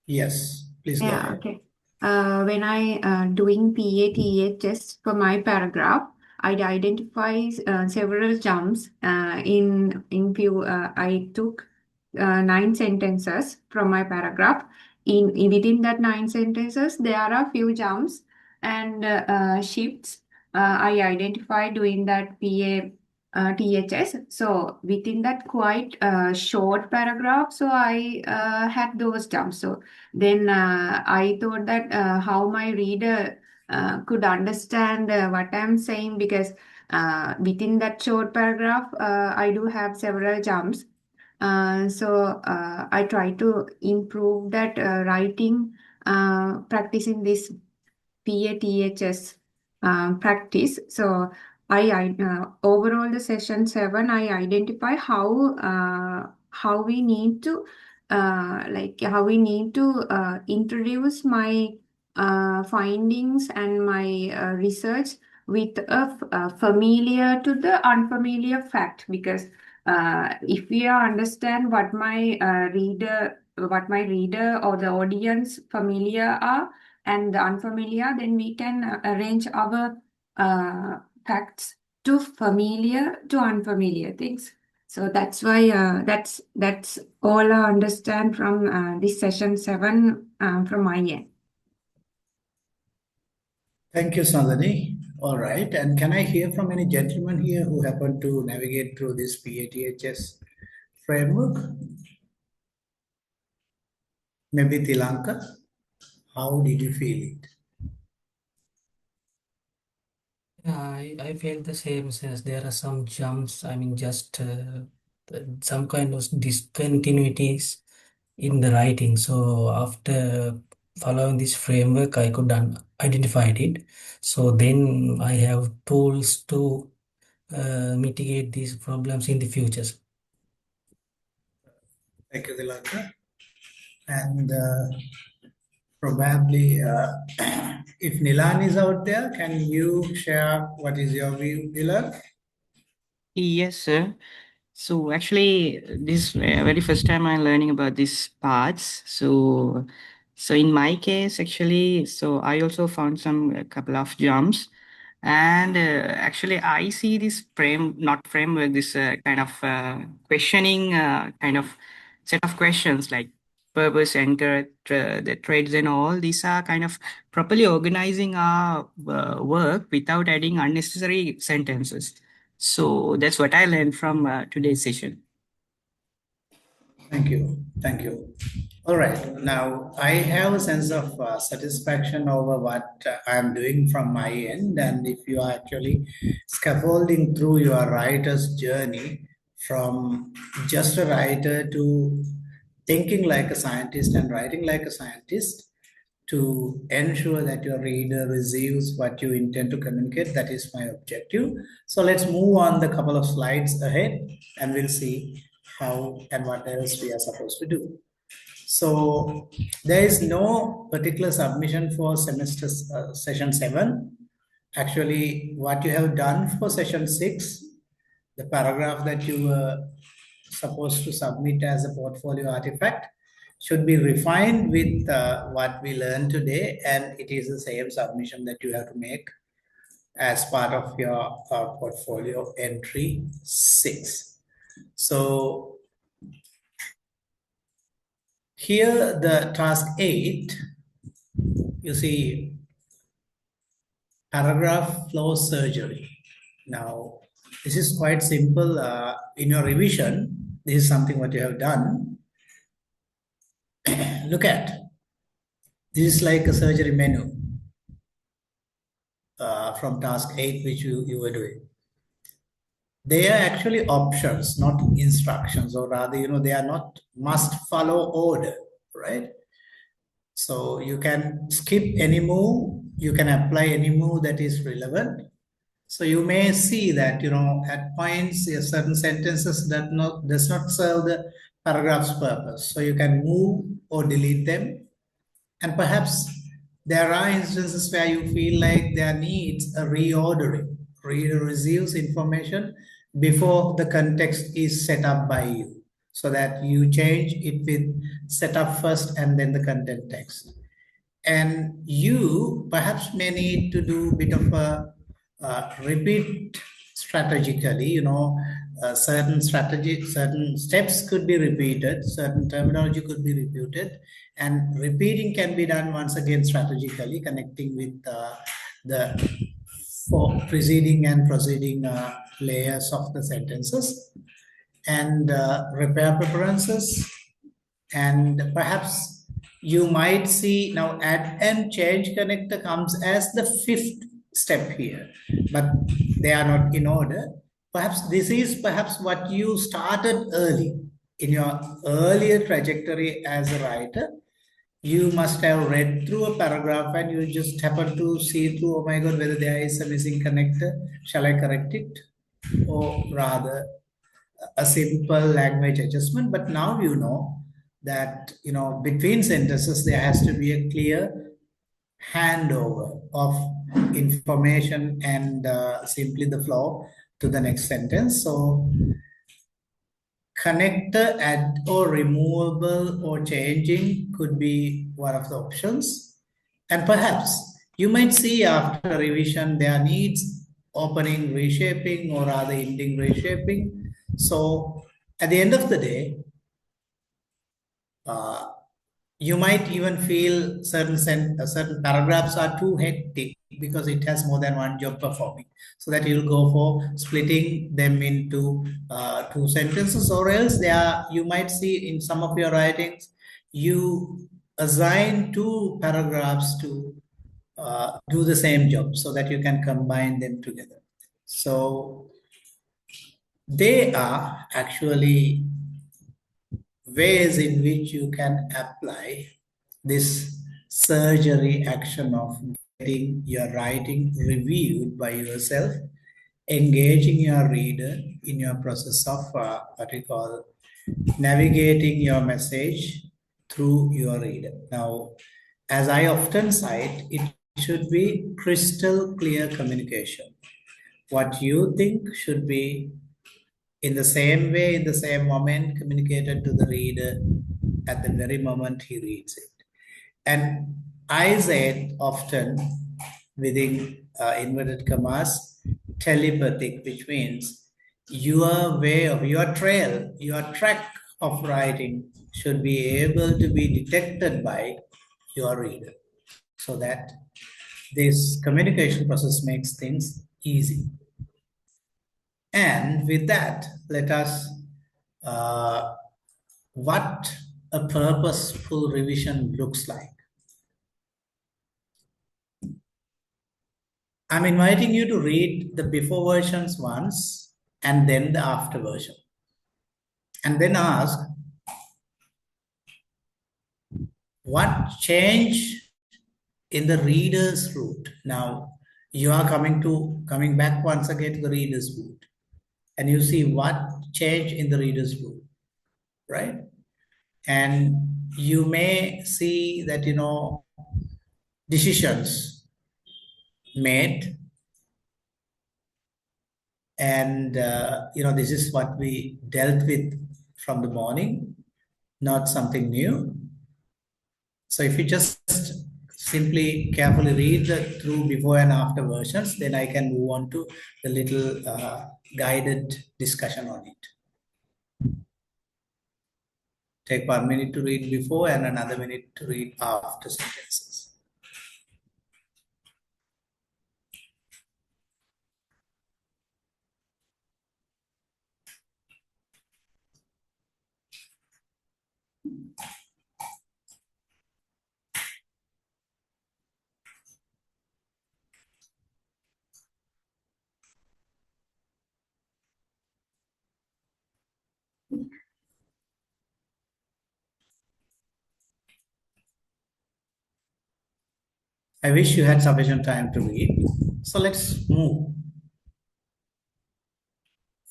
Yes, please go Yeah, ahead. okay. When I doing PATA test for my paragraph, I'd identify several jumps in few. I took 9 sentences from my paragraph. Within that 9 sentences, there are few jumps and shifts. I identified doing that THS. So within that quite short paragraph, so I had those jumps. So then I thought that how my reader could understand what I'm saying, because within that short paragraph, I do have several jumps. So I try to improve that writing, practicing this PATHS practice. So I overall the session 7, I identify how we need to introduce my findings and my research with a familiar to the unfamiliar fact, because if we understand what my reader or the audience familiar are and the unfamiliar, then we can arrange our facts to familiar to unfamiliar things. So that's why that's all I understand from this session 7 from my end. Thank you, Sandhani. All right. And can I hear from any gentleman here who happened to navigate through this PATHS framework? Maybe Tilanka? How did you feel it? Yeah, I felt the same sense. There are some jumps, just some kind of discontinuities in the writing. So after following this framework, I could identify it. So then I have tools to mitigate these problems in the future. Thank you, Tilanka. And probably if Nilan is out there, can you share what is your view, Nilan? Yes, sir. So actually, this very first time I'm learning about these parts. So in my case, actually, so I also found a couple of jumps, and actually I see this not framework, this kind of questioning kind of set of questions like purpose, enter, the trades, and all. These are kind of properly organizing our work without adding unnecessary sentences. So that's what I learned from today's session. Thank you. Thank you. All right. Now, I have a sense of satisfaction over what I'm doing from my end. And if you are actually scaffolding through your writer's journey from just a writer to thinking like a scientist and writing like a scientist, to ensure that your reader receives what you intend to communicate. That is my objective. So let's move on the couple of slides ahead and we'll see how and what else we are supposed to do. So there is no particular submission for semester session 7. Actually, what you have done for session 6, the paragraph that you were supposed to submit as a portfolio artifact, should be refined with what we learned today, and it is the same submission that you have to make as part of your portfolio entry 6. So here the task 8, you see paragraph flow surgery. Now this is quite simple. In your revision, this is something what you have done. Look at, this is like a surgery menu from task 8 which you were doing. They are actually options, not instructions, or rather, they are not must follow order, right? So you can skip any move, you can apply any move that is relevant. So you may see that, at points, certain sentences does not serve the paragraph's purpose. So you can move or delete them. And perhaps there are instances where you feel like there needs a reordering. Reader receives information before the context is set up by you, so that you change it with setup first and then the content text. And you perhaps may need to do a bit of a repeat strategically, certain steps could be repeated, certain terminology could be repeated, and repeating can be done once again strategically, connecting with the preceding and proceeding layers of the sentences, and repair preferences. And perhaps you might see now add and change connector comes as the 5th step here, but they are not in order. Perhaps this is what you started early in your earlier trajectory as a writer. You must have read through a paragraph and you just happen to see through, oh my God, whether there is a missing connector. Shall I correct it? Or rather a simple language adjustment. But now you know that, between sentences, there has to be a clear handover of information and simply the flow to the next sentence. So connector add or removable or changing could be one of the options. And perhaps you might see after revision there needs opening reshaping or rather ending reshaping. So at the end of the day, you might even feel certain paragraphs are too hectic because it has more than one job performing. So that you'll go for splitting them into 2 sentences, or else you might see in some of your writings, you assign 2 paragraphs to do the same job so that you can combine them together. So they are actually ways in which you can apply this surgery action of getting your writing reviewed by yourself, engaging your reader in your process of what we call navigating your message through your reader. Now, as I often cite, it should be crystal clear communication. What you think should be in the same way, in the same moment, communicated to the reader at the very moment he reads it. And I say often within inverted commas, telepathic, which means your way of your trail, your track of writing should be able to be detected by your reader, so that this communication process makes things easy. And with that, let us, what a purposeful revision looks like. I'm inviting you to read the before versions once and then the after version. And then ask, what changed in the reader's route? Now, you are coming back once again to the reader's route. And you see what changed in the reader's route, right? And you may see that, decisions made. And, this is what we dealt with from the morning, not something new. So if you just simply carefully read through before and after versions, then I can move on to the little guided discussion on it. Take 1 minute to read before and another minute to read after sentences. I wish you had sufficient time to read. So let's move.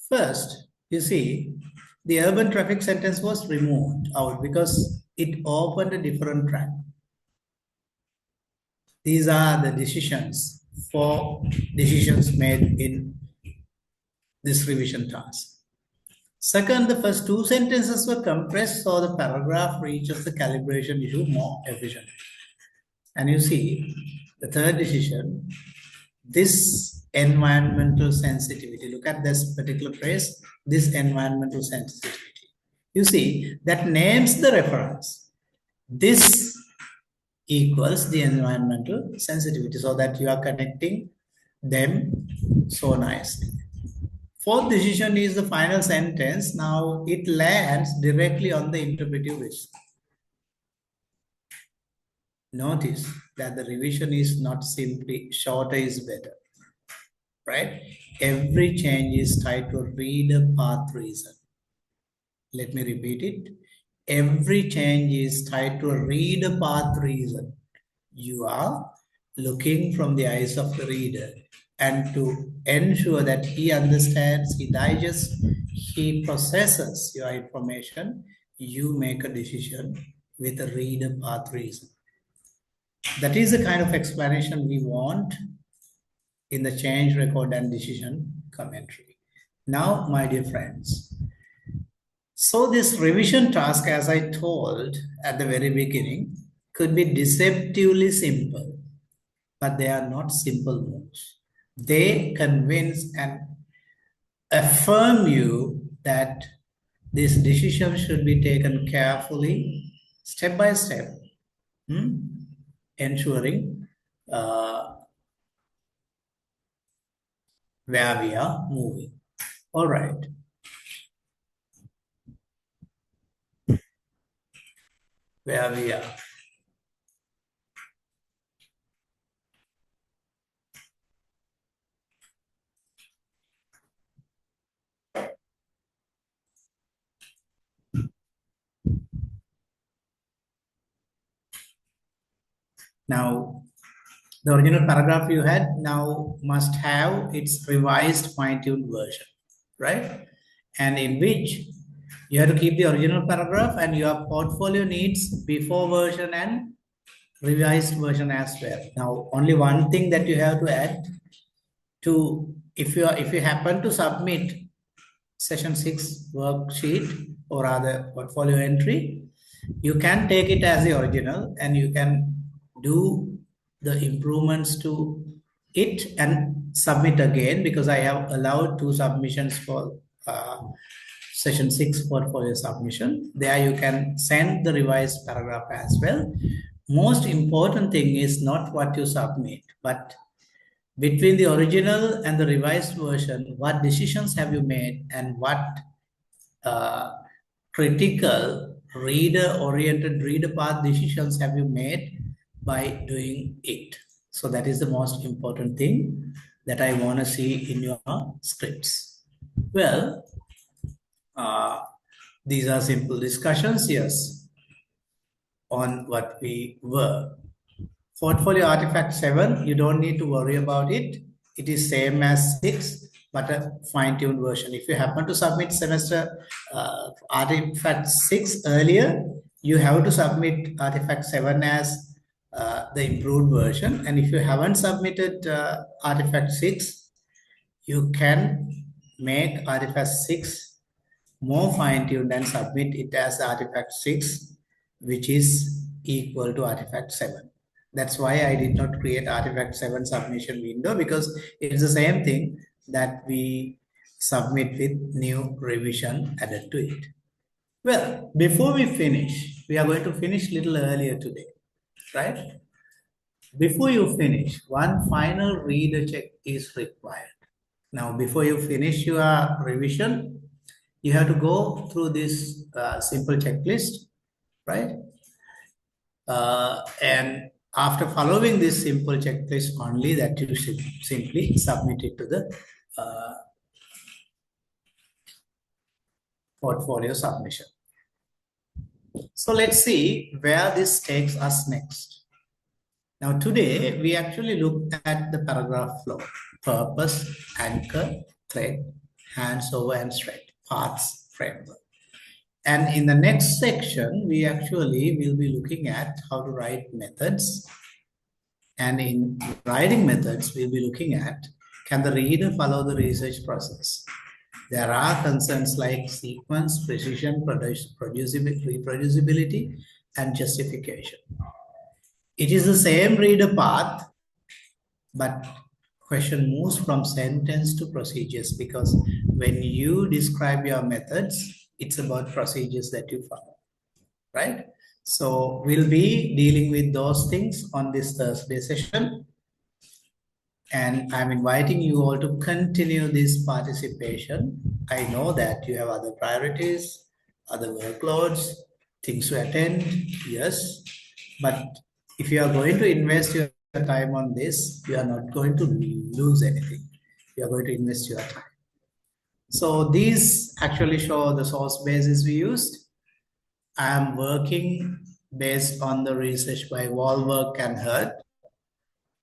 First, you see, the urban traffic sentence was removed out because it opened a different track. These are the decisions, 4 decisions made in this revision task. Second, the first 2 sentences were compressed so the paragraph reaches the calibration issue more efficiently. And you see, the third decision, this environmental sensitivity. Look at this particular phrase, this environmental sensitivity. You see, that names the reference. This equals the environmental sensitivity, so that you are connecting them so nicely. Fourth decision is the final sentence. Now it lands directly on the interpretive risk. Notice that the revision is not simply shorter is better, right? Every change is tied to a reader path reason. Let me repeat it. Every change is tied to a reader path reason. You are looking from the eyes of the reader, and to ensure that he understands, he digests, he processes your information, you make a decision with a reader path reason. That is the kind of explanation we want in the change record and decision commentary. Now, my dear friends, so this revision task, as I told at the very beginning, could be deceptively simple, but they are not simple moves. They convince and affirm you that this decision should be taken carefully, step by step, ensuring where we are moving. All right. Where we are. Now, the original paragraph you had now must have its revised fine-tuned version, right? And in which you have to keep the original paragraph, and your portfolio needs before version and revised version as well. Now, only one thing that you have to add to, if you happen to submit session 6 worksheet or rather portfolio entry, you can take it as the original and you can do the improvements to it and submit again, because I have allowed 2 submissions for session 6 portfolio submission. There you can send the revised paragraph as well. Most important thing is not what you submit, but between the original and the revised version, what decisions have you made and what critical reader-oriented reader path decisions have you made by doing it. So that is the most important thing that I want to see in your scripts. Well, these are simple discussions, yes, on what we were. Portfolio artifact 7, you don't need to worry about it. It is same as 6, but a fine-tuned version. If you happen to submit semester artifact 6 earlier, you have to submit artifact 7 as the improved version. And if you haven't submitted artifact 6, you can make artifact 6 more fine-tuned and submit it as artifact 6, which is equal to artifact 7. That's why I did not create artifact 7 submission window, because it's the same thing that we submit with new revision added to it. Well, before we finish, we are going to finish a little earlier today, right? Before you finish, one final reader check is required. Now, before you finish your revision, you have to go through this simple checklist, right? And after following this simple checklist only, that you should simply submit it to the portfolio submission. So let's see where this takes us next. Now today, we actually looked at the paragraph flow: purpose, anchor, thread, hands over and thread, paths, framework. And in the next section, we actually will be looking at how to write methods. And in writing methods, we'll be looking at, can the reader follow the research process? There are concerns like sequence, precision, reproducibility, and justification. It is the same reader path, but question moves from sentence to procedures, because when you describe your methods, it's about procedures that you follow, right? So we'll be dealing with those things on this Thursday session. And I'm inviting you all to continue this participation. I know that you have other priorities, other workloads, things to attend, yes. But if you are going to invest your time on this, you are not going to lose anything. You are going to invest your time. So these actually show the source basis we used. I am working based on the research by Wahlberg and Hurd,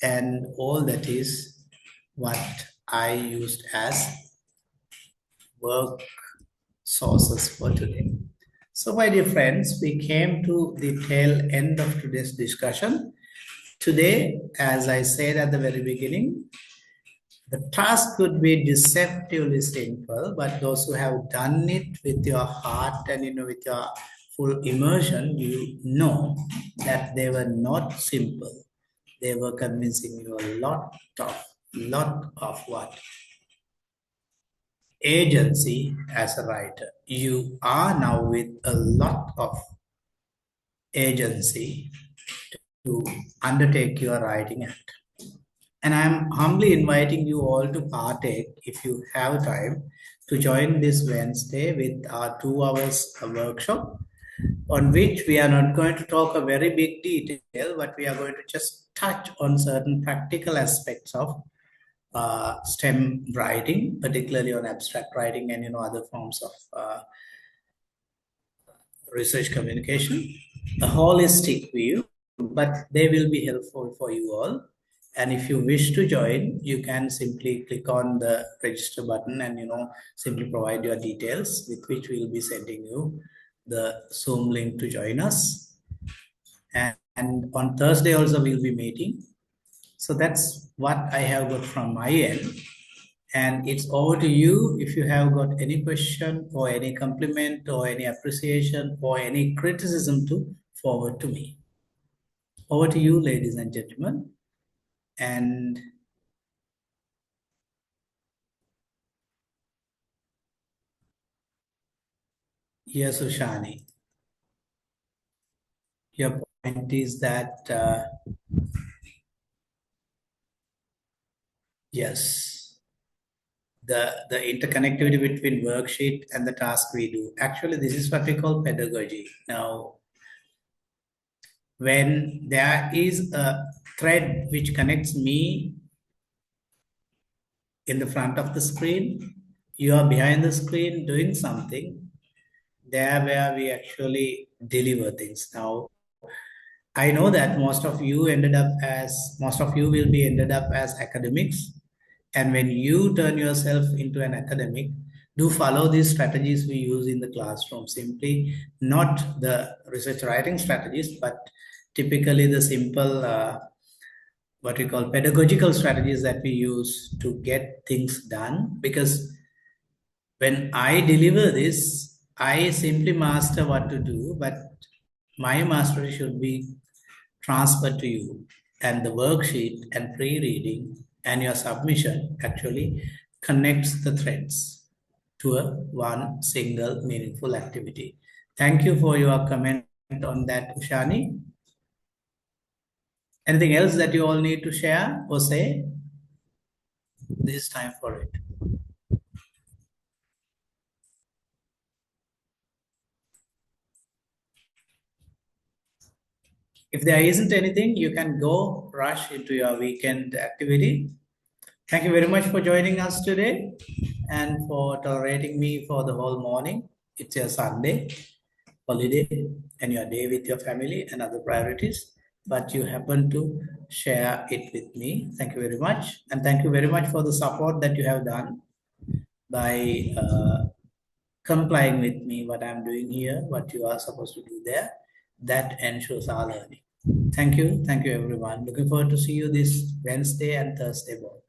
and all that is what I used as work sources for today. So my dear friends, we came to the tail end of today's discussion. Today, as I said at the very beginning, the task could be deceptively simple, but those who have done it with your heart and with your full immersion, you know that they were not simple. They were convincing you a lot of what? Agency as a writer. You are now with a lot of agency to undertake your writing act. And I'm humbly inviting you all to partake, if you have time, to join this Wednesday with our 2 hours workshop, on which we are not going to talk a very big detail, but we are going to just touch on certain practical aspects of STEM writing, particularly on abstract writing and other forms of research communication. A holistic view, but they will be helpful for you all. And if you wish to join, you can simply click on the register button and simply provide your details, with which we will be sending you the Zoom link to join us. And on Thursday also we'll be meeting. So that's what I have got from my end. And it's over to you if you have got any question or any compliment or any appreciation or any criticism to forward to me. Over to you, ladies and gentlemen. And yes, Ushani, your point is that yes, the interconnectivity between worksheet and the task we do. Actually, this is what we call pedagogy. Now, when there is a thread which connects me in the front of the screen, you are behind the screen doing something, there where we actually deliver things. Now, I know that most of you will be ended up as academics. And when you turn yourself into an academic, do follow these strategies we use in the classroom. Simply not the research writing strategies, but typically the simple, what we call pedagogical strategies that we use to get things done. Because when I deliver this, I simply master what to do, but My mastery should be transferred to you, and the worksheet and pre-reading and your submission actually connects the threads to one single meaningful activity. Thank you for your comment on that, Ushani. Anything else that you all need to share or say? This is time for it. If there isn't anything, you can go rush into your weekend activity. Thank you very much for joining us today and for tolerating me for the whole morning. It's a Sunday holiday and your day with your family and other priorities, but you happen to share it with me. Thank you very much. And thank you very much for the support that you have done by complying with me, what I'm doing here, what you are supposed to do there. That ensures our learning. Thank you. Thank you, everyone. Looking forward to see you this Wednesday and Thursday both.